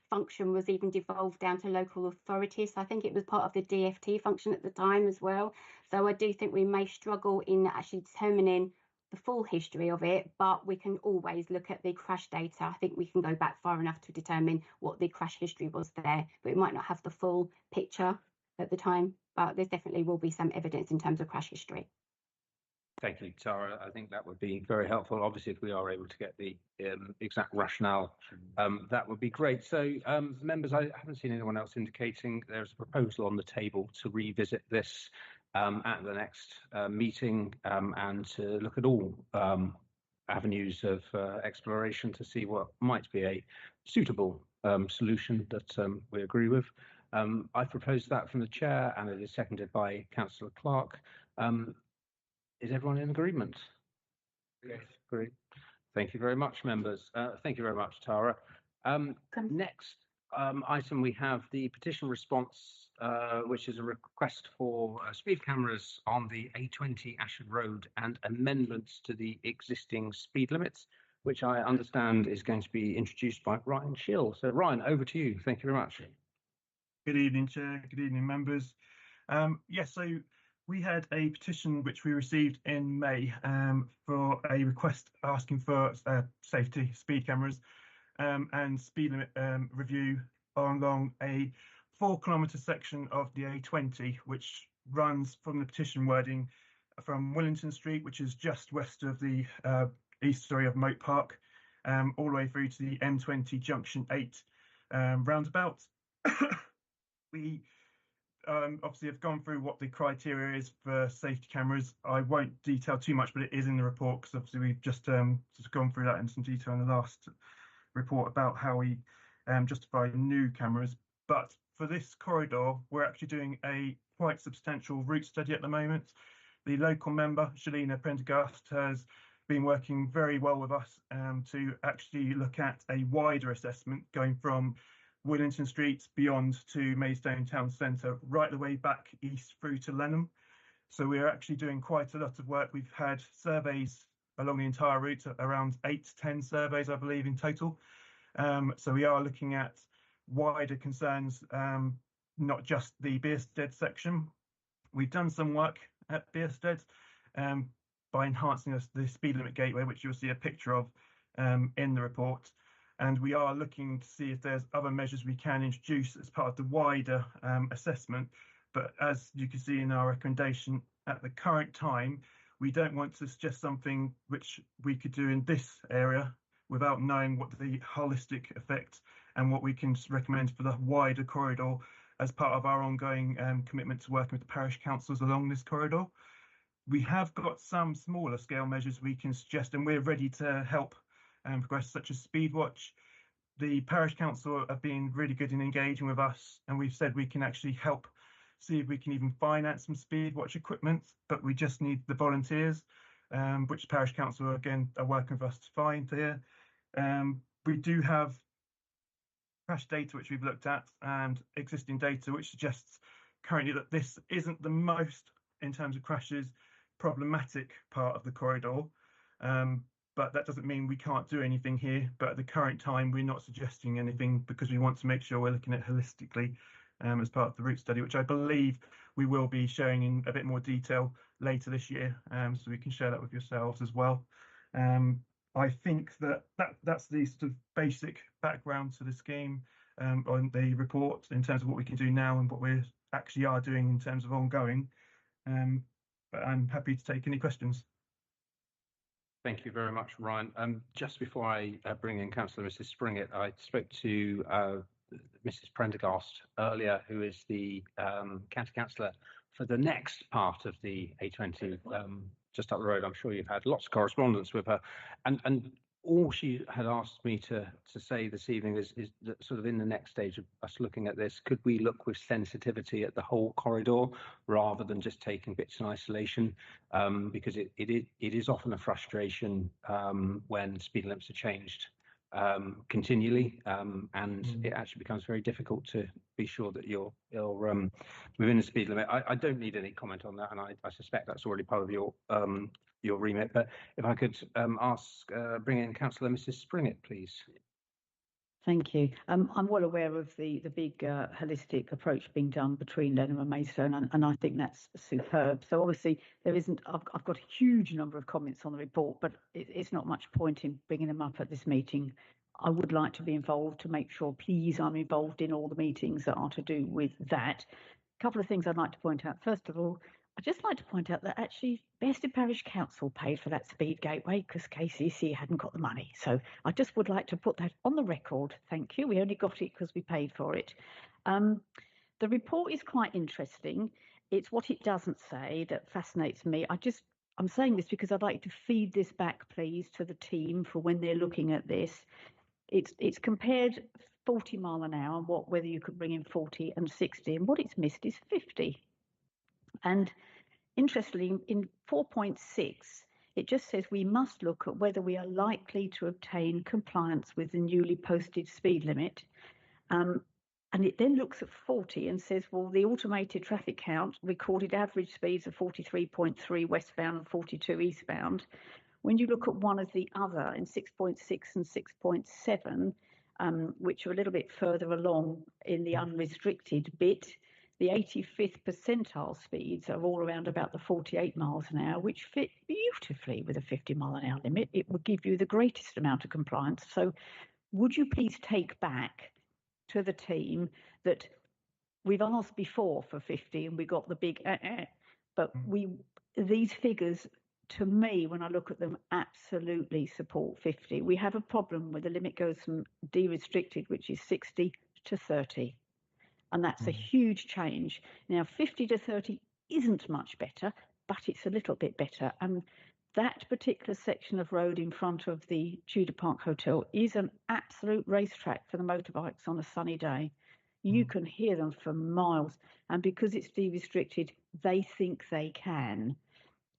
function was even devolved down to local authorities. So I think it was part of the DFT function at the time as well. So I do think we may struggle in actually determining the full history of it, but we can always look at the crash data. I think we can go back far enough to determine what the crash history was there, but we might not have the full picture at the time, but there definitely will be some evidence in terms of crash history. Thank you, Tara. I think that would be very helpful. Obviously, if we are able to get the exact rationale, that would be great. So, members, I haven't seen anyone else indicating there's a proposal on the table to revisit this at the next meeting and to look at all avenues of exploration to see what might be a suitable solution that we agree with. I proposed that from the chair, and it is seconded by Councillor Clark. Is everyone in agreement? Yes. Great. Thank you very much, members. Thank you very much, Tara. Next item, we have the petition response, which is a request for speed cameras on the A20 Ashford Road and amendments to the existing speed limits, which I understand is going to be introduced by Ryan Schill. So, Ryan, over to you. Thank you very much. Good evening, Chair. Good evening, members. Yes, so we had a petition which we received in May for a request asking for safety speed cameras and speed limit review along a 4-kilometre section of the A20, which runs from the petition wording from Willington Street, which is just west of the eastery of Moat Park, all the way through to the M20 Junction 8 roundabout. We obviously have gone through what the criteria is for safety cameras. I won't detail too much, but it is in the report, because obviously we've just gone through that in some detail in the last report about how we justify new cameras. But for this corridor, we're actually doing a quite substantial route study at the moment. The local member, Shalina Prendergast, has been working very well with us to actually look at a wider assessment going from Willington Street beyond to Maidstone Town Centre, right the way back east through to Lenham. So we're actually doing quite a lot of work. We've had surveys along the entire route, around 8 to 10 surveys, I believe, in total. So we are looking at wider concerns, not just the Beerstead section. We've done some work at Beerstead by enhancing the speed limit gateway, which you'll see a picture of in the report. And we are looking to see if there's other measures we can introduce as part of the wider assessment. But as you can see in our recommendation, at the current time, we don't want to suggest something which we could do in this area without knowing what the holistic effect and what we can recommend for the wider corridor as part of our ongoing commitment to working with the parish councils along this corridor. We have got some smaller scale measures we can suggest, and we're ready to help progress, such as Speedwatch. The parish council have been really good in engaging with us, and we've said we can actually help see if we can even finance some Speedwatch equipment, but we just need the volunteers, which parish council again are working with us to find here. We do have crash data which we've looked at and existing data which suggests currently that this isn't the most, in terms of crashes, problematic part of the corridor. But that doesn't mean we can't do anything here. But at the current time, we're not suggesting anything because we want to make sure we're looking at it holistically as part of the route study, which I believe we will be showing in a bit more detail later this year, so we can share that with yourselves as well. I think that's the sort of basic background to the scheme on the report in terms of what we can do now and what we actually are doing in terms of ongoing. But I'm happy to take any questions. Thank you very much, Ryan. Just before I bring in Councillor Mrs. Springett, I spoke to Mrs. Prendergast earlier, who is the county councillor for the next part of the A20, just up the road. I'm sure you've had lots of correspondence with her. And all she had asked me to say this evening is that sort of in the next stage of us looking at this, could we look with sensitivity at the whole corridor rather than just taking bits in isolation? Because it is often a frustration when speed limits are changed continually, and it actually becomes very difficult to be sure that you're within the speed limit. I don't need any comment on that, and I suspect that's already part of your remit. But if I could bring in Councillor Mrs. Springett, please. Thank you. I'm well aware of the big holistic approach being done between Lenham and Maidstone, and I think that's superb. So obviously there isn't. I've got a huge number of comments on the report, but it's not much point in bringing them up at this meeting. I would like to be involved to make sure, please, I'm involved in all the meetings that are to do with that. A couple of things I'd like to point out. First of all, I'd just like to point out that actually Bearsted Parish Council paid for that speed gateway because KCC hadn't got the money. So I just would like to put that on the record. Thank you. We only got it because we paid for it. The report is quite interesting. It's what it doesn't say that fascinates me. I'm saying this because I'd like to feed this back, please, to the team for when they're looking at this. It's compared 40 mile an hour, whether you could bring in 40 and 60, and what it's missed is 50. And interestingly, in 4.6, it just says we must look at whether we are likely to obtain compliance with the newly posted speed limit. And it then looks at 40 and says, well, the automated traffic count recorded average speeds of 43.3 westbound and 42 eastbound. When you look at one of the other in 6.6 and 6.7, which are a little bit further along in the unrestricted bit, the 85th percentile speeds are all around about the 48 miles an hour, which fit beautifully with a 50 mile an hour limit. It would give you the greatest amount of compliance. So would you please take back to the team that we've asked before for 50 and we got the big, but these figures, to me, when I look at them, absolutely support 50. We have a problem where the limit goes from de-restricted, which is 60 to 30. And that's a huge change. Now, 50 to 30 isn't much better, but it's a little bit better. And that particular section of road in front of the Tudor Park Hotel is an absolute racetrack for the motorbikes on a sunny day. You can hear them for miles. And because it's de-restricted, they think they can.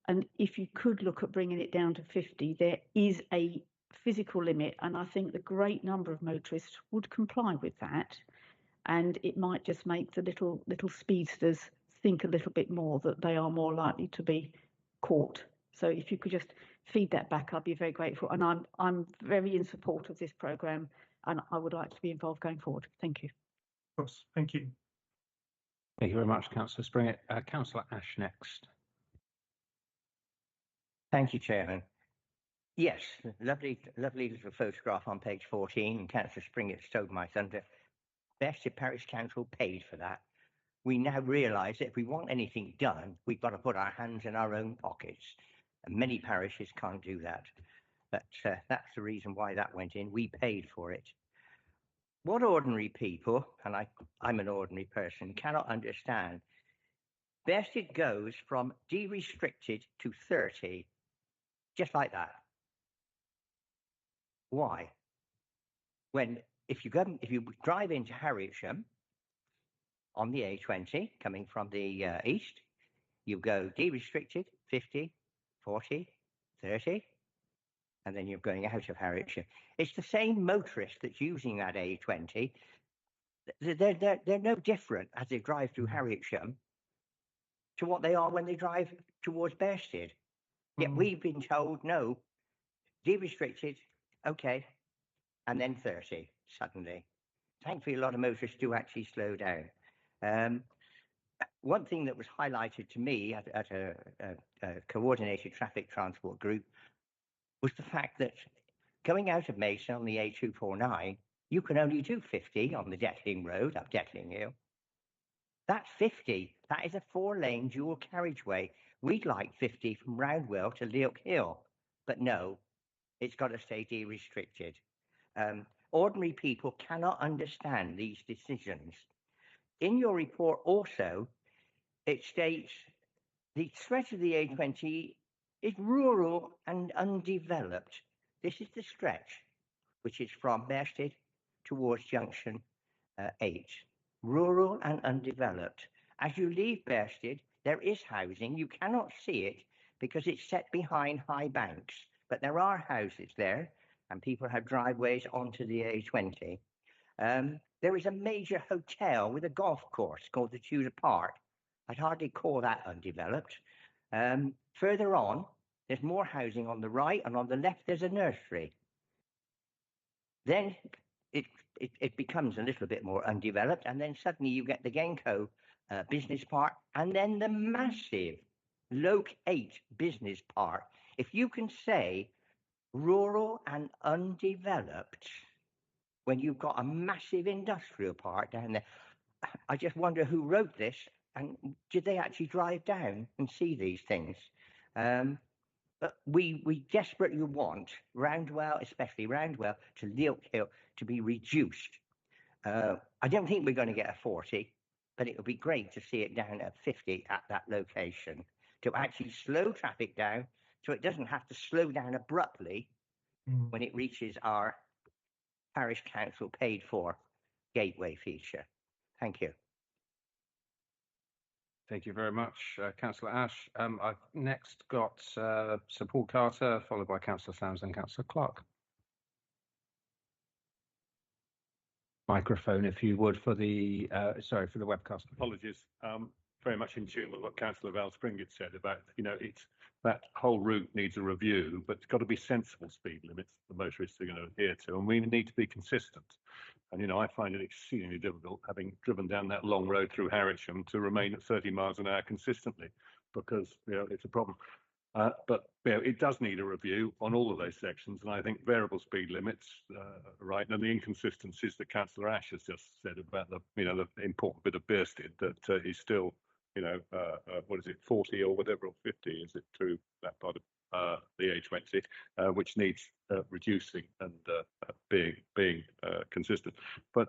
And if you could look at bringing it down to 50, there is a physical limit. And I think the great number of motorists would comply with that. And it might just make the little speedsters think a little bit more that they are more likely to be caught. So if you could just feed that back, I'd be very grateful. And I'm very in support of this programme, and I would like to be involved going forward. Thank you. Of course, thank you. Thank you very much, Councillor Springett. Councillor Ash next. Thank you, Chairman. Yes, lovely little photograph on page 14, and Councillor Springett stole my thunder. Bearsted Parish Council paid for that. We now realise that if we want anything done, we've got to put our hands in our own pockets. And many parishes can't do that. But that's the reason why that went in. We paid for it. What ordinary people, and I'm an ordinary person, cannot understand, Bearsted goes from de-restricted to 30, just like that. Why? When if you drive into Harrietsham on the A20 coming from the east, you go de-restricted 50, 40, 30, and then you're going out of Harrietsham. It's the same motorist that's using that A20. They're no different as they drive through Harrietsham to what they are when they drive towards Bearsted. Yet we've been told no, de-restricted, okay, and then 30 suddenly. Thankfully, a lot of motorists do actually slow down. One thing that was highlighted to me at a coordinated traffic transport group was the fact that going out of Maidstone on the A249, you can only do 50 on the Detling Road, up Detling Hill. That's 50. That is a 4-lane dual carriageway. We'd like 50 from Roundwell to Leok Hill, but no, it's got to stay de-restricted. Ordinary people cannot understand these decisions. In your report also, it states the threat of the A20 is rural and undeveloped. This is the stretch, which is from Bearsted towards Junction 8, rural and undeveloped. As you leave Bearsted, there is housing. You cannot see it because it's set behind high banks, but there are houses there, and people have driveways onto the A20. There is a major hotel with a golf course called the Tudor Park. I'd hardly call that undeveloped. Further on, there's more housing on the right, and on the left there's a nursery. Then it becomes a little bit more undeveloped, and then suddenly you get the Genco business park, and then the massive Loke 8 business park. If you can say rural and undeveloped when you've got a massive industrial park down there, I just wonder who wrote this, and did they actually drive down and see these things? But we desperately want Roundwell, especially Roundwell, to Leok Hill to be reduced. I don't think we're going to get a 40, but it would be great to see it down at 50 at that location to actually slow traffic down so it doesn't have to slow down abruptly when it reaches our parish council paid for gateway feature. Thank you. Thank you very much, Councillor Ash. I've next got Sir Paul Carter, followed by Councillor Sams and Councillor Clark. Microphone, if you would, for the for the webcast. Apologies. Very much in tune with what Councillor Val Springett said about, it's that whole route needs a review, but it's got to be sensible speed limits the motorists are going to adhere to, and we need to be consistent. And, I find it exceedingly difficult, having driven down that long road through Harwich, to remain at 30 miles an hour consistently, because, it's a problem. But it does need a review on all of those sections, and I think variable speed limits, right, and the inconsistencies that Councillor Ash has just said about the important bit of Bearsted that is still, what is it, 40 or whatever, or 50, is it, through that part of the A20, which needs reducing and being consistent. But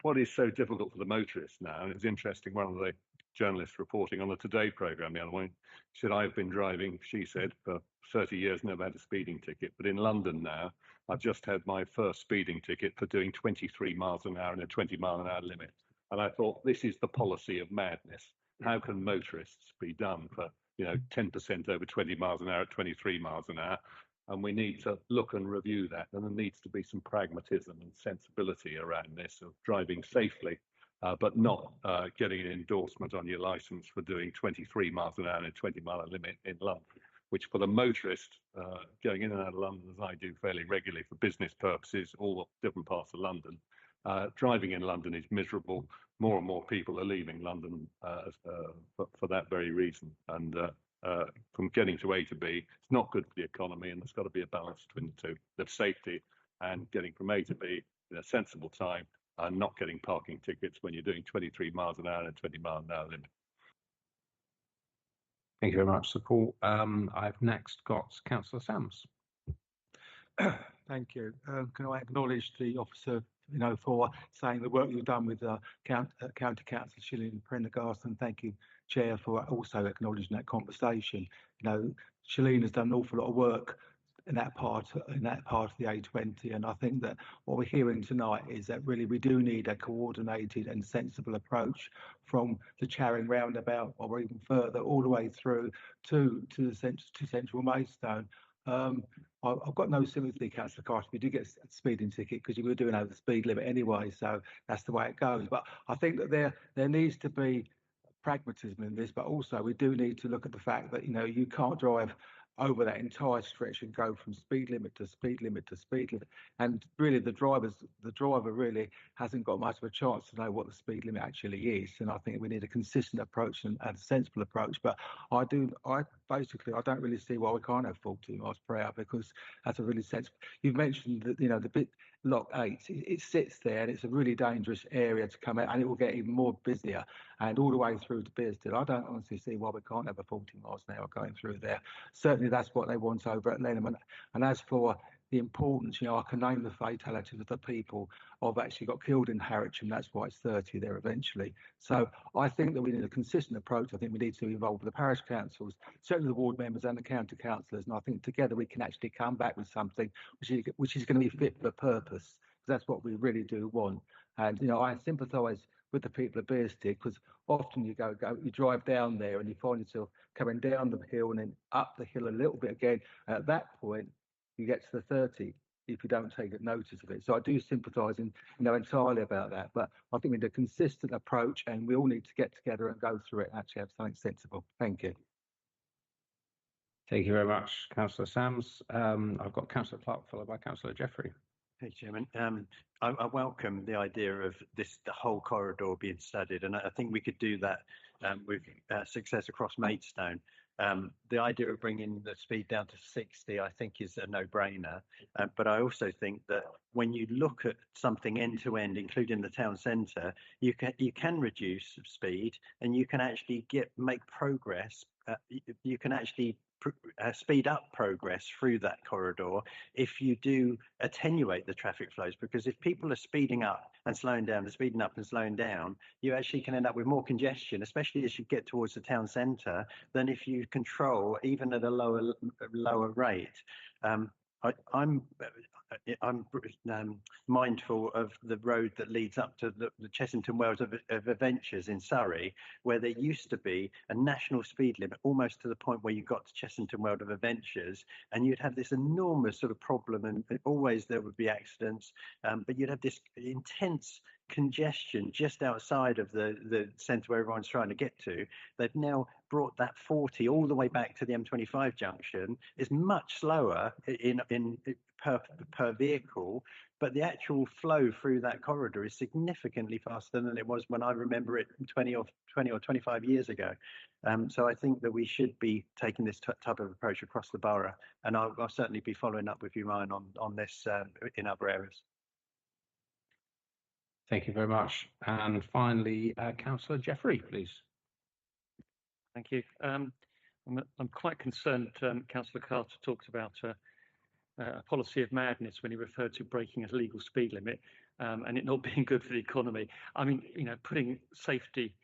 what is so difficult for the motorists now, and it's interesting, one of the journalists reporting on the Today programme the other morning said, I've been driving, she said, for 30 years, never had a speeding ticket, but in London now, I've just had my first speeding ticket for doing 23 miles an hour and a 20 mile an hour limit. And I thought, this is the policy of madness. How can motorists be done for 10% over 20 miles an hour at 23 miles an hour? And we need to look and review that. And there needs to be some pragmatism and sensibility around this of driving safely, but not getting an endorsement on your license for doing 23 miles an hour and a 20 mile limit in London, which for the motorist going in and out of London, as I do fairly regularly for business purposes, all different parts of London, driving in London is miserable. More and more people are leaving London for that very reason. And from getting to A to B, it's not good for the economy, and there's got to be a balance between the two, the safety and getting from A to B in a sensible time, and not getting parking tickets when you're doing 23 miles an hour and a 20 mile an hour limit. Thank you very much, Sir Paul. I've next got Councillor Sams. Thank you. Can I acknowledge the officer, for saying the work you've done with County Councillor Shilling and Prendergast, and thank you, Chair, for also acknowledging that conversation. Shilling has done an awful lot of work in that part of the A20, and I think that what we're hearing tonight is that really we do need a coordinated and sensible approach from the Charing roundabout, or even further, all the way through to central Maidstone. I've got no sympathy, Councillor Carter. We did get a speeding ticket because you were doing over the speed limit anyway, so that's the way it goes. But I think that there needs to be pragmatism in this, but also we do need to look at the fact that you can't drive over that entire stretch and go from speed limit to speed limit to speed limit. And really the driver really hasn't got much of a chance to know what the speed limit actually is. And I think we need a consistent approach and a sensible approach. But I don't really see why we can't have 40 miles per hour, because that's a really sensible. You've mentioned that, the bit Lock 8, it sits there and it's a really dangerous area to come out, and it will get even more busier and all the way through to Bearsted. I don't honestly see why we can't have a 40 miles an hour going through there. Certainly that's what they want over at Lenham. And as for the importance, I can name the fatalities of the people I've actually got killed in Harwich, and that's why it's 30 there eventually. So I think that we need a consistent approach. I think we need to involve the parish councils, certainly the ward members and the county councillors, and I think together we can actually come back with something which is going to be fit for purpose. That's what we really do want. And I sympathise with the people of Bearsted, because often you drive down there and you find yourself coming down the hill and then up the hill a little bit again. And at that point, you get to the 30 if you don't take notice of it. So I do sympathise entirely about that. But I think we need a consistent approach, and we all need to get together and go through it and actually have something sensible. Thank you. Thank you very much, Councillor Sams. I've got Councillor Clark followed by Councillor Jeffrey. Hey, Chairman. I welcome the idea of the whole corridor being studied, and I think we could do that with success across Maidstone. The idea of bringing the speed down to 60, I think, is a no-brainer. But I also think that when you look at something end to end, including the town centre, you can reduce speed, and you can actually make progress. You can actually speed up progress through that corridor if you do attenuate the traffic flows, because if people are speeding up and slowing down and speeding up and slowing down, you actually can end up with more congestion, especially as you get towards the town centre, than if you control even at a lower rate. I'm mindful of the road that leads up to the Chessington Wells of Adventures in Surrey, where there used to be a national speed limit almost to the point where you got to Chessington Wells of Adventures, and you'd have this enormous sort of problem, and always there would be accidents, but you'd have this intense congestion just outside of the centre where everyone's trying to get to. They've now brought that 40 all the way back to the M25 junction. Is much slower per vehicle, but the actual flow through that corridor is significantly faster than it was when I remember it 20 or 25 years ago. So I think that we should be taking this type of approach across the borough, and I'll certainly be following up with you, Ryan, on this in other areas. Thank you very much. And finally, Councillor Jeffrey, please. Thank you. I'm quite concerned. Councillor Carter talked about a policy of madness when he referred to breaking a legal speed limit and it not being good for the economy. I mean, putting safety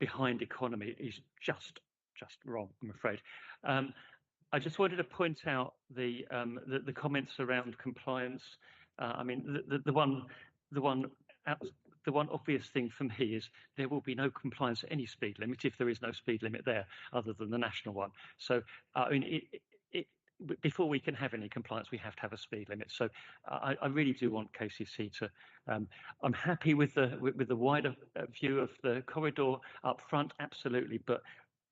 behind economy is just wrong, I'm afraid. I just wanted to point out the comments around compliance. I mean, the one obvious thing for me is there will be no compliance at any speed limit if there is no speed limit there other than the national one. So, I mean, before we can have any compliance, we have to have a speed limit. So I really do want KCC to, I'm happy with the wider view of the corridor up front, absolutely, but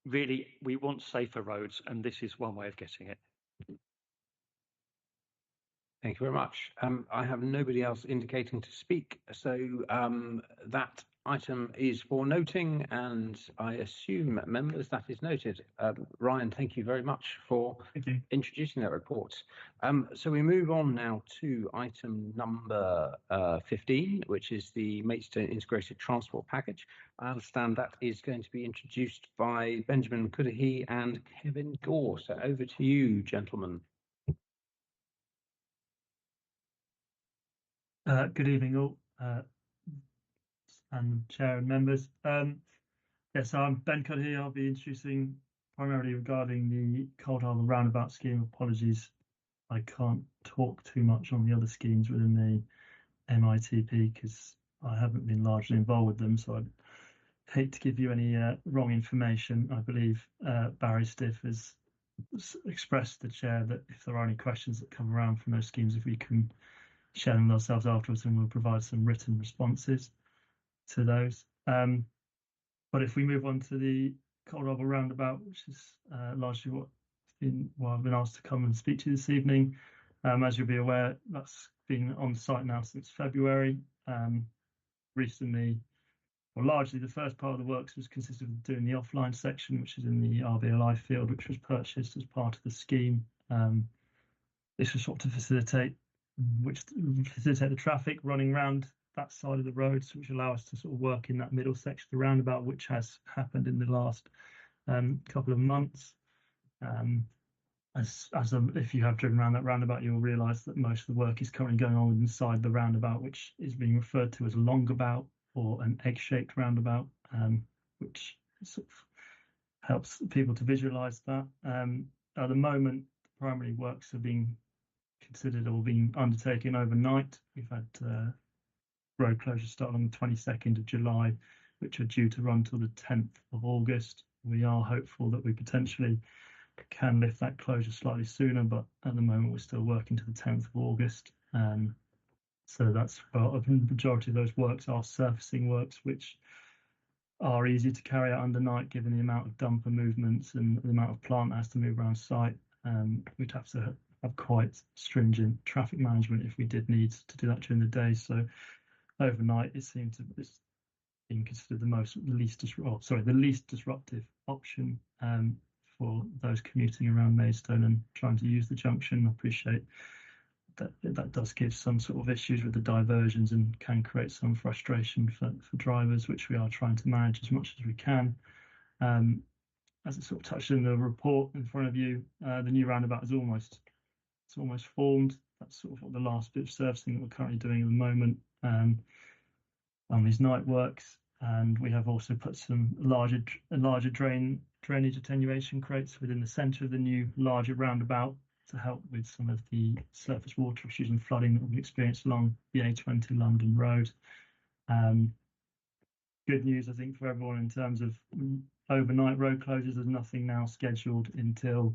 really we want safer roads, and this is one way of getting it. Thank you very much. I have nobody else indicating to speak, so that item is for noting, and I assume, members, that is noted. Ryan, thank you very much for introducing that report. So we move on now to item number 15, which is the Maidstone Integrated Transport Package. I understand that is going to be introduced by Benjamin Cudahy and Kevin Gore. So over to you, gentlemen. Good evening, all, and chair and members. Yes, I'm Ben Cudahy. I'll be introducing primarily regarding the Cold Harbour roundabout scheme. Apologies, I can't talk too much on the other schemes within the MITP because I haven't been largely involved with them, so I'd hate to give you any wrong information. I believe Barry Stiff has expressed to the chair that if there are any questions that come around from those schemes, if we can share them with ourselves afterwards, and we'll provide some written responses to those. But if we move on to the Cold Harbour roundabout, which is largely what I've been asked to come and speak to this evening. As you'll be aware, that's been on site now since February. Recently, or largely, the first part of the works was consisted of doing the offline section, which is in the RBLI field, which was purchased as part of the scheme. This was sort of to facilitate the traffic running around that side of the road, so which allow us to sort of work in that middle section of the roundabout, which has happened in the last couple of months. if you have driven around that roundabout, you'll realise that most of the work is currently going on inside the roundabout, which is being referred to as a longabout or an egg-shaped roundabout, which sort of helps people to visualise that. At the moment, the primary works are being considered or being undertaken overnight. We've had road closures start on the 22nd of July, which are due to run till the 10th of August. We are hopeful that we potentially can lift that closure slightly sooner, but at the moment we're still working to the 10th of August. So that's the majority of those works are surfacing works, which are easy to carry out under night given the amount of dumper movements and the amount of plant that has to move around site. We'd have to have quite stringent traffic management if we did need to do that during the day. So overnight, it's being considered the least disruptive option for those commuting around Maidstone and trying to use the junction. I appreciate that does give some sort of issues with the diversions and can create some frustration for drivers, which we are trying to manage as much as we can. As it sort of touched in the report in front of you, the new roundabout is almost formed. That's sort of what the last bit of servicing that we're currently doing at the moment on these night works. And we have also put some larger drainage attenuation crates within the centre of the new larger roundabout to help with some of the surface water issues and flooding that we've experienced along the A20 London Road. Good news, I think, for everyone in terms of overnight road closures. There's nothing now scheduled until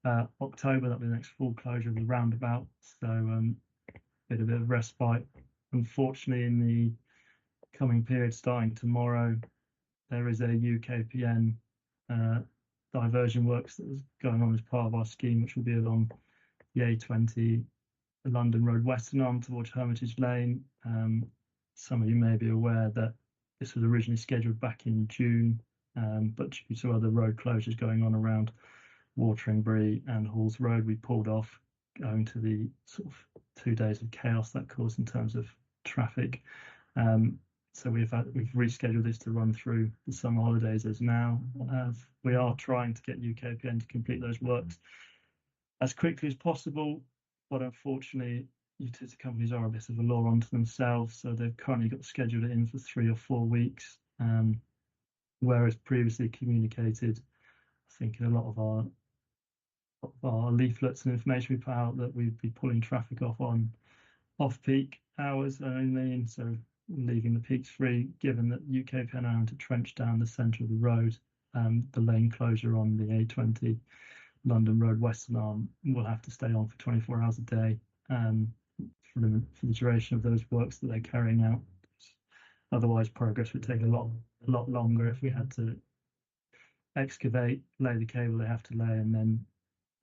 October. That'll be the next full closure of the roundabout. So bit of respite. Unfortunately, in the coming period starting tomorrow, there is a UKPN diversion works that is going on as part of our scheme, which will be along the A20 the London Road Western arm towards Hermitage Lane. Some of you may be aware that this was originally scheduled back in June, but due to other road closures going on around Wateringbury and Halls Road, we pulled off, going to the sort of 2 days of chaos that caused in terms of traffic. So we've rescheduled this to run through the summer holidays as now. We are trying to get UKPN to complete those works as quickly as possible, but unfortunately, utility companies are a bit of a law unto themselves, so they've currently got scheduled it in for 3 or 4 weeks, whereas previously communicated, I think in a lot of our leaflets and information we put out, that we'd be pulling traffic off on off-peak hours only, and so leaving the peaks free. Given that UKPN are having to trench down the centre of the road, the lane closure on the A20 London Road Western arm will have to stay on for 24 hours a day for the duration of those works that they're carrying out. Otherwise, progress would take a lot longer. If we had to excavate, lay the cable they have to lay, and then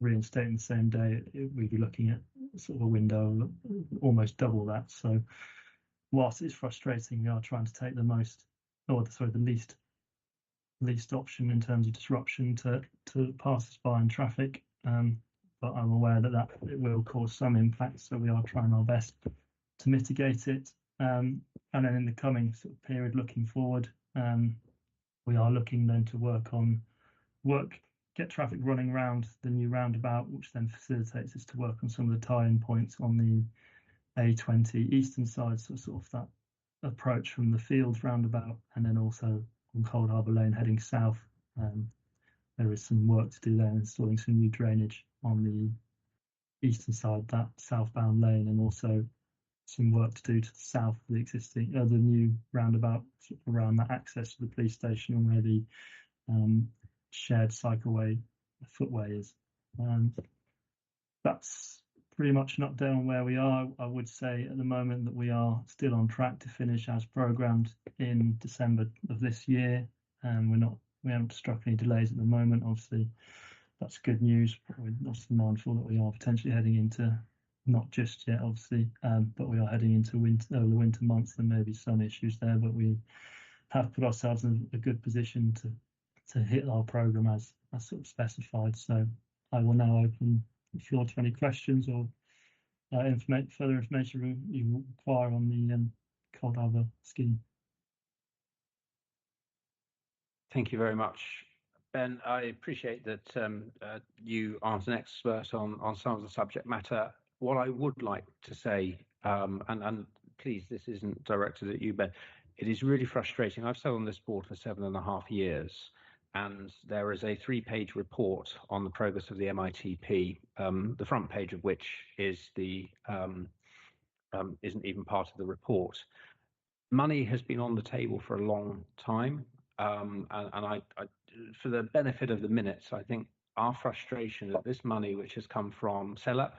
reinstate in the same day, we'd be looking at sort of a window almost double that. So whilst it's frustrating, we are trying to take the least option in terms of disruption to passers-by and traffic. But I'm aware that it will cause some impact, so we are trying our best to mitigate it. And then in the coming sort of period, looking forward, we are looking then to get traffic running around the new roundabout, which then facilitates us to work on some of the tie-in points on the A20 eastern side, so sort of that approach from the Fields roundabout, and then also on Cold Harbour Lane heading south. There is some work to do there, installing some new drainage on the eastern side, that southbound lane, and also some work to do to the south of the existing, the new roundabout around that access to the police station and where the shared cycleway footway is. That's pretty much an update on where we are. I would say at the moment that we are still on track to finish as programmed in December of this year, and we haven't struck any delays at the moment. Obviously, that's good news, but we're also mindful that we are potentially heading into, not just yet, obviously, but we are heading into the winter months. There may be some issues there, but we have put ourselves in a good position to hit our programme as sort of specified. So I will now open the floor to any questions or further information you require on the Cold Harbour scheme. Thank you very much. Ben, I appreciate that you aren't an expert on some of the subject matter. What I would like to say, and please, this isn't directed at you, Ben, it is really frustrating. I've sat on this board for 7.5 years, and there is a 3-page report on the progress of the MITP, the front page of which is isn't even part of the report. Money has been on the table for a long time, and I, for the benefit of the minutes, I think our frustration that this money, which has come from SELAP,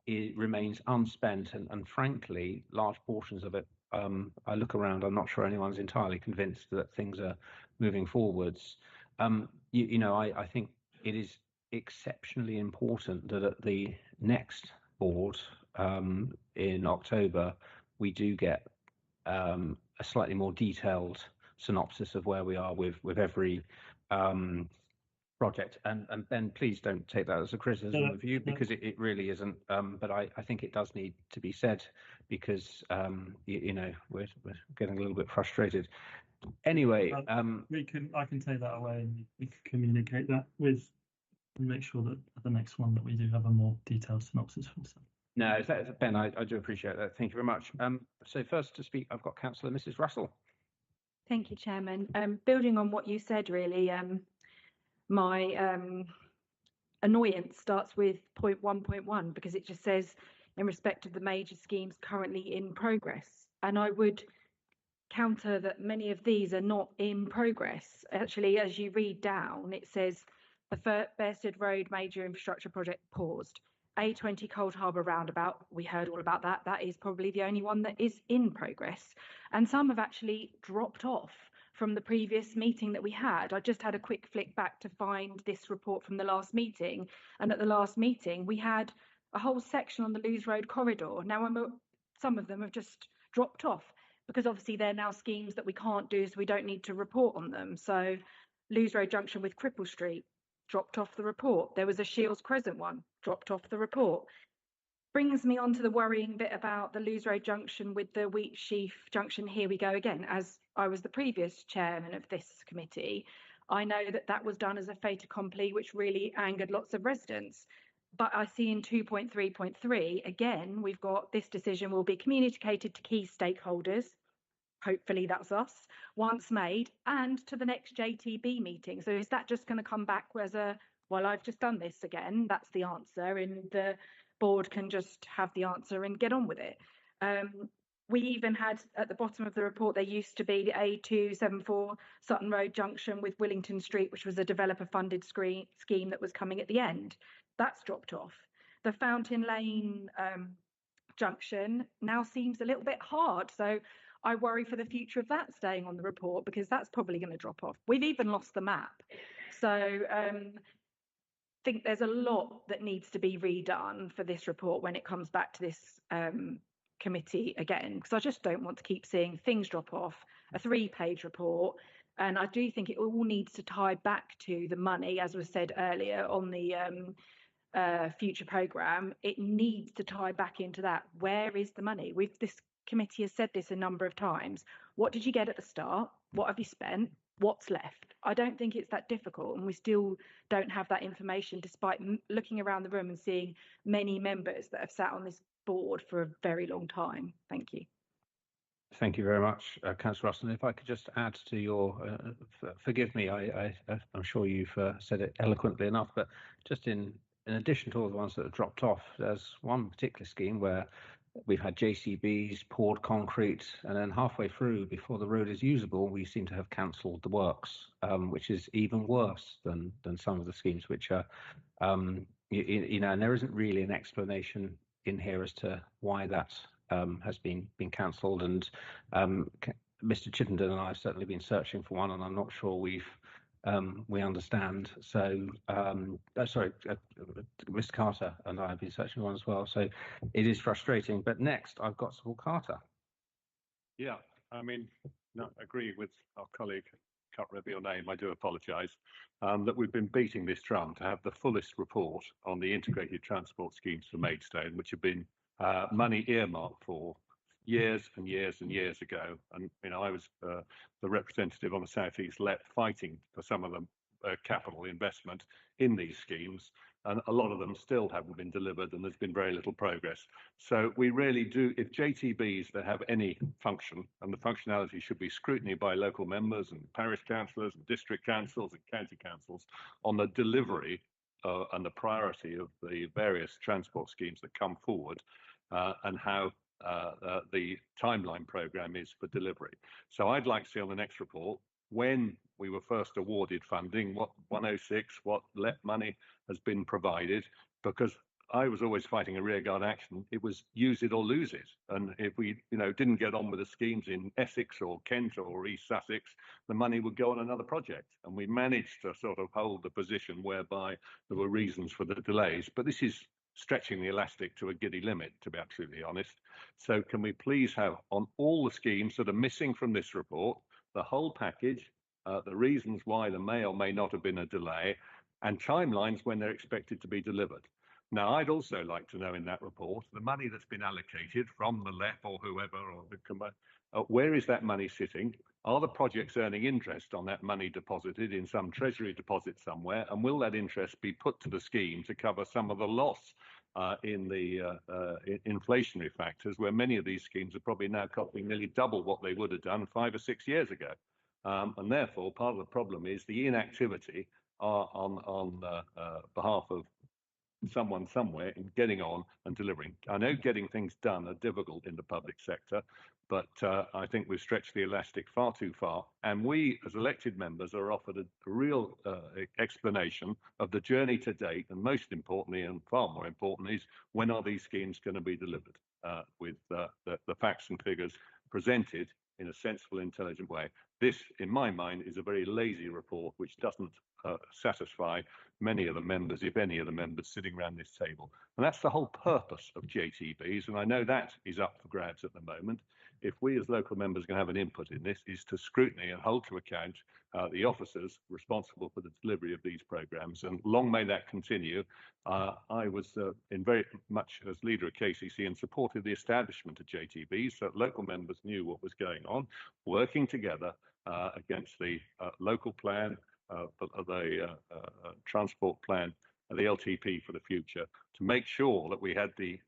it remains unspent, and frankly, large portions of it. I look around, I'm not sure anyone's entirely convinced that things are moving forwards. I think it is exceptionally important that at the next board in October, we do get a slightly more detailed synopsis of where we are with every project. And Ben, please don't take that as a criticism of you, because it really isn't. But I think it does need to be said, because we're getting a little bit frustrated. Anyway, I can take that away, and we can communicate that with, and make sure that at the next one that we do have a more detailed synopsis for some. No, Ben, I do appreciate that. Thank you very much. So first to speak, I've got Councillor Mrs. Russell. Thank you, Chairman. Building on what you said, really, my annoyance starts with point 1.1, because it just says in respect of the major schemes currently in progress. And I would counter that many of these are not in progress. Actually, as you read down, it says the Bearsted Road major infrastructure project paused. A20 Cold Harbour roundabout, we heard all about that. That is probably the only one that is in progress. And some have actually dropped off from the previous meeting that we had. I just had a quick flick back to find this report from the last meeting. And at the last meeting, we had a whole section on the Lewes Road corridor. Now, some of them have just dropped off, because obviously they're now schemes that we can't do, so we don't need to report on them. So Lewes Road junction with Cripple Street, dropped off the report. There was a Shields Crescent one, dropped off the report. Brings me on to the worrying bit about the Lewes Road junction with the Wheatsheaf junction. Here we go again. As I was the previous chairman of this committee, I know that that was done as a fait accompli, which really angered lots of residents. But I see in 2.3.3, again, we've got this decision will be communicated to key stakeholders. Hopefully that's us, once made, and to the next JTB meeting. So is that just going to come back as a, well, I've just done this again, that's the answer, and the board can just have the answer and get on with it? We even had at the bottom of the report, there used to be the A274 Sutton Road junction with Willington Street, which was a developer funded scheme that was coming at the end. That's dropped off. The Fountain Lane junction now seems a little bit hard. So I worry for the future of that staying on the report, because that's probably going to drop off. We've even lost the map. So I think there's a lot that needs to be redone for this report when it comes back to this committee again, because I just don't want to keep seeing things drop off, a 3-page report. And I do think it all needs to tie back to the money, as was said earlier on the future programme. It needs to tie back into that. Where is the money? This committee has said this a number of times. What did you get at the start? What have you spent? What's left? I don't think it's that difficult, and we still don't have that information, despite looking around the room and seeing many members that have sat on this board for a very long time. Thank you. Thank you very much, Councillor Russell. If I could just add to your, forgive me, I'm sure you've said it eloquently enough, but just in addition to all the ones that have dropped off, there's one particular scheme where we've had JCBs, poured concrete, and then halfway through, before the road is usable, we seem to have cancelled the works, which is even worse than some of the schemes which are, and there isn't really an explanation in here as to why that has been cancelled. And Mr. Chittenden and I have certainly been searching for one, and I'm not sure we understand. So, sorry, Mr. Carter and I have been searching for one as well. So it is frustrating. But next, I've got Saul Carter. Yeah, I mean, no, agree with our colleague. Can't remember your name. I do apologise. That we've been beating this drum to have the fullest report on the integrated transport schemes for Maidstone, which have been money earmarked for years and years and years ago. And I was the representative on the South East Lep fighting for some of them capital investment in these schemes, and a lot of them still haven't been delivered, and there's been very little progress. So we really do, if JTBs that have any function, and the functionality should be scrutiny by local members and parish councillors and district councils and county councils on the delivery and the priority of the various transport schemes that come forward, and how the timeline programme is for delivery. So I'd like to see on the next report, when we were first awarded funding, what 106, what LEP money has been provided, because I was always fighting a rearguard action. It was use it or lose it. And if we, didn't get on with the schemes in Essex or Kent or East Sussex, the money would go on another project. And we managed to sort of hold the position whereby there were reasons for the delays. But this is stretching the elastic to a giddy limit, to be absolutely honest. So can we please have on all the schemes that are missing from this report, the whole package, the reasons why there may or may not have been a delay, and timelines when they're expected to be delivered. Now, I'd also like to know in that report, the money that's been allocated from the LEP or whoever, or the where is that money sitting? Are the projects earning interest on that money deposited in some treasury deposit somewhere? And will that interest be put to the scheme to cover some of the loss in the inflationary factors, where many of these schemes are probably now costing nearly double what they would have done 5 or 6 years ago? And therefore, part of the problem is the inactivity on behalf of someone somewhere in getting on and delivering. I know getting things done are difficult in the public sector, but I think we've stretched the elastic far too far. And we, as elected members, are offered a real explanation of the journey to date. And most importantly, and far more important, is when are these schemes going to be delivered with the facts and figures presented in a sensible, intelligent way. This, in my mind, is a very lazy report, which doesn't satisfy many of the members, if any of the members sitting around this table. And that's the whole purpose of JTBs. And I know that is up for grabs at the moment. If we as local members can have an input in this, is to scrutiny and hold to account the officers responsible for the delivery of these programmes. And long may that continue. I was in very much as leader of KCC and supported the establishment of JTBs, so that local members knew what was going on, working together against the local plan, the transport plan, the LTP for the future, to make sure that we had the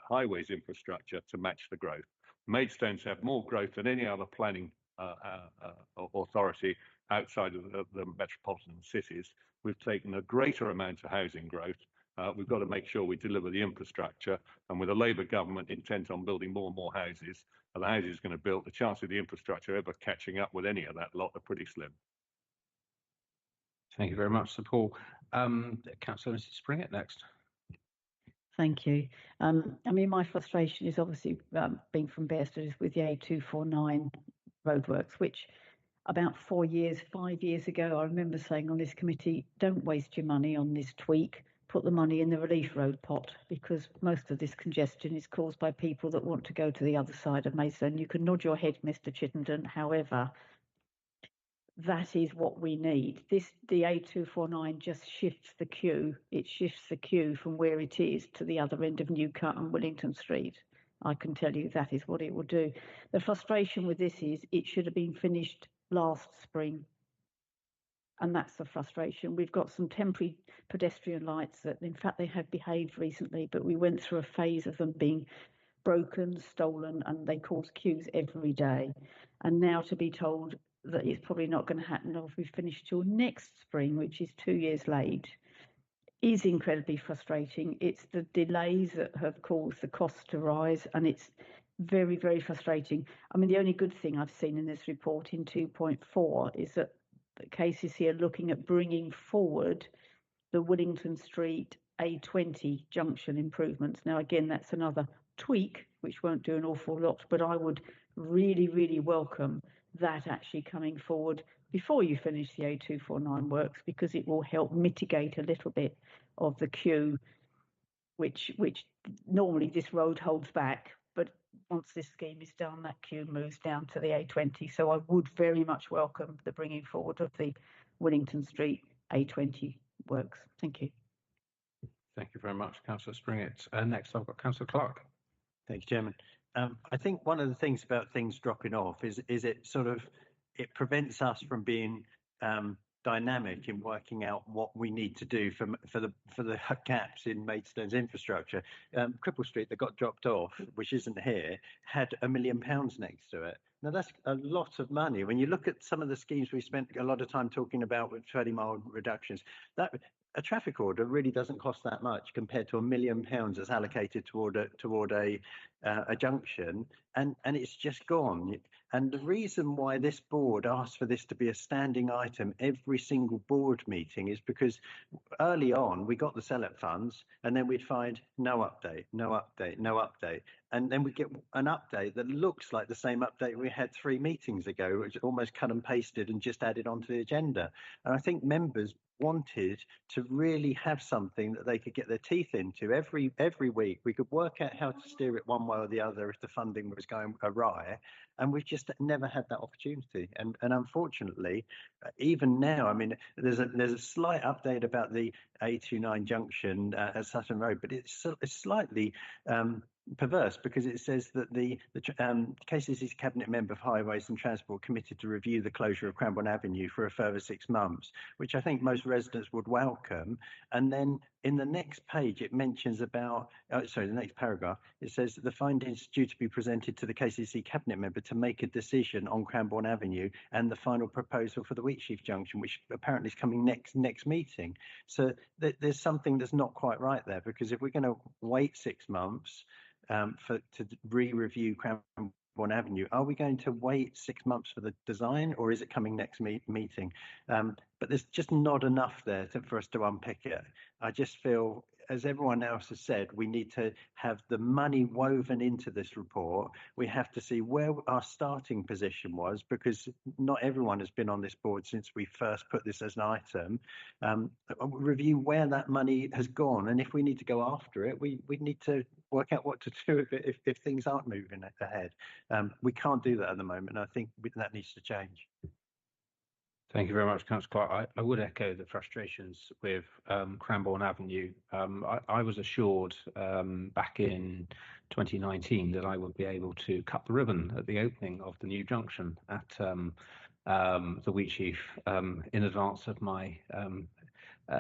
highways infrastructure to match the growth. Maidstones have more growth than any other planning authority outside of the metropolitan cities. We've taken a greater amount of housing growth. We've got to make sure we deliver the infrastructure, and with a Labour government intent on building more and more houses, the houses going to build, the chance of the infrastructure ever catching up with any of that lot are pretty slim. Thank you very much, Sir Paul. Councillor Mrs. Springett next. Thank you. My frustration is obviously being from Maidstone with the A249 roadworks, which about 5 years ago, I remember saying on this committee, don't waste your money on this tweak, put the money in the relief road pot, because most of this congestion is caused by people that want to go to the other side of Maidstone. You can nod your head, Mr. Chittenden, however, that is what we need. The A249 just shifts the queue. It shifts the queue from where it is to the other end of Newcut and Willington Street. I can tell you that is what it will do. The frustration with this is it should have been finished last spring. And that's the frustration. We've got some temporary pedestrian lights that, in fact, they have behaved recently, but we went through a phase of them being broken, stolen, and they cause queues every day. And now to be told that it's probably not going to happen if we finish till next spring, which is 2 years late, is incredibly frustrating. It's the delays that have caused the costs to rise, and it's very, very frustrating. The only good thing I've seen in this report in 2.4 is that the KCC are looking at bringing forward the Willington Street A20 junction improvements. Now, again, that's another tweak, which won't do an awful lot, but I would really, really welcome that actually coming forward before you finish the A249 works, because it will help mitigate a little bit of the queue, which normally this road holds back. But once this scheme is done, that queue moves down to the A20. So I would very much welcome the bringing forward of the Willington Street A20 works. Thank you. Thank you very much, Councillor Springett. Next, I've got Councillor Clark. Thank you, Chairman. I think one of the things about things dropping off is it prevents us from being dynamic in working out what we need to do for the gaps in Maidstone's infrastructure. Cripple Street that got dropped off, which isn't here, had £1 million next to it. Now that's a lot of money. When you look at some of the schemes we spent a lot of time talking about with 30-mile reductions, that a traffic order really doesn't cost that much compared to £1 million that's allocated toward a junction, and it's just gone. And the reason why this board asked for this to be a standing item every single board meeting is because early on we got the sellout funds, and then we'd find no update, no update, no update, and then we get an update that looks like the same update we had 3 meetings ago, which almost cut and pasted and just added onto the agenda. And I think members wanted to really have something that they could get their teeth into every week. We could work out how to steer it one way or the other if the funding was going awry, and we've just never had that opportunity. And unfortunately, even now, I mean, there's a slight update about the A29 junction at Sutton Road, but it's slightly perverse, because it says that the KCC's Cabinet Member for Highways and Transport committed to review the closure of Cranbourne Avenue for a further 6 months, which I think most residents would welcome. And then in the next page, it mentions about, the next paragraph, it says that the findings due to be presented to the KCC Cabinet Member to make a decision on Cranbourne Avenue and the final proposal for the Wheatsheaf Junction, which apparently is coming next meeting. So there's something that's not quite right there, because if we're going to wait 6 months to re-review Cranbourne Avenue, are we going to wait 6 months for the design, or is it coming next meeting? But there's just not enough there for us to unpick it. I just feel, as everyone else has said, we need to have the money woven into this report. We have to see where our starting position was, because not everyone has been on this board since we first put this as an item. Review where that money has gone, and if we need to go after it, we need to work out what to do with it if things aren't moving ahead. We can't do that at the moment. I think that needs to change. Thank you very much, Councillor Clark. I would echo the frustrations with Cranbourne Avenue. I was assured back in 2019 that I would be able to cut the ribbon at the opening of the new junction at the Wheatsheaf in advance of my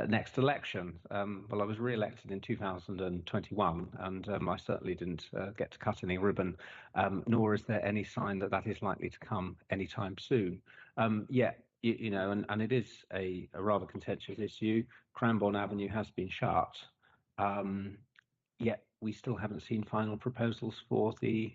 next election. Well, I was re-elected in 2021, and I certainly didn't get to cut any ribbon, nor is there any sign that that is likely to come anytime soon. Yet, you know, and it is a rather contentious issue. Cranbourne Avenue has been shut, yet we still haven't seen final proposals for the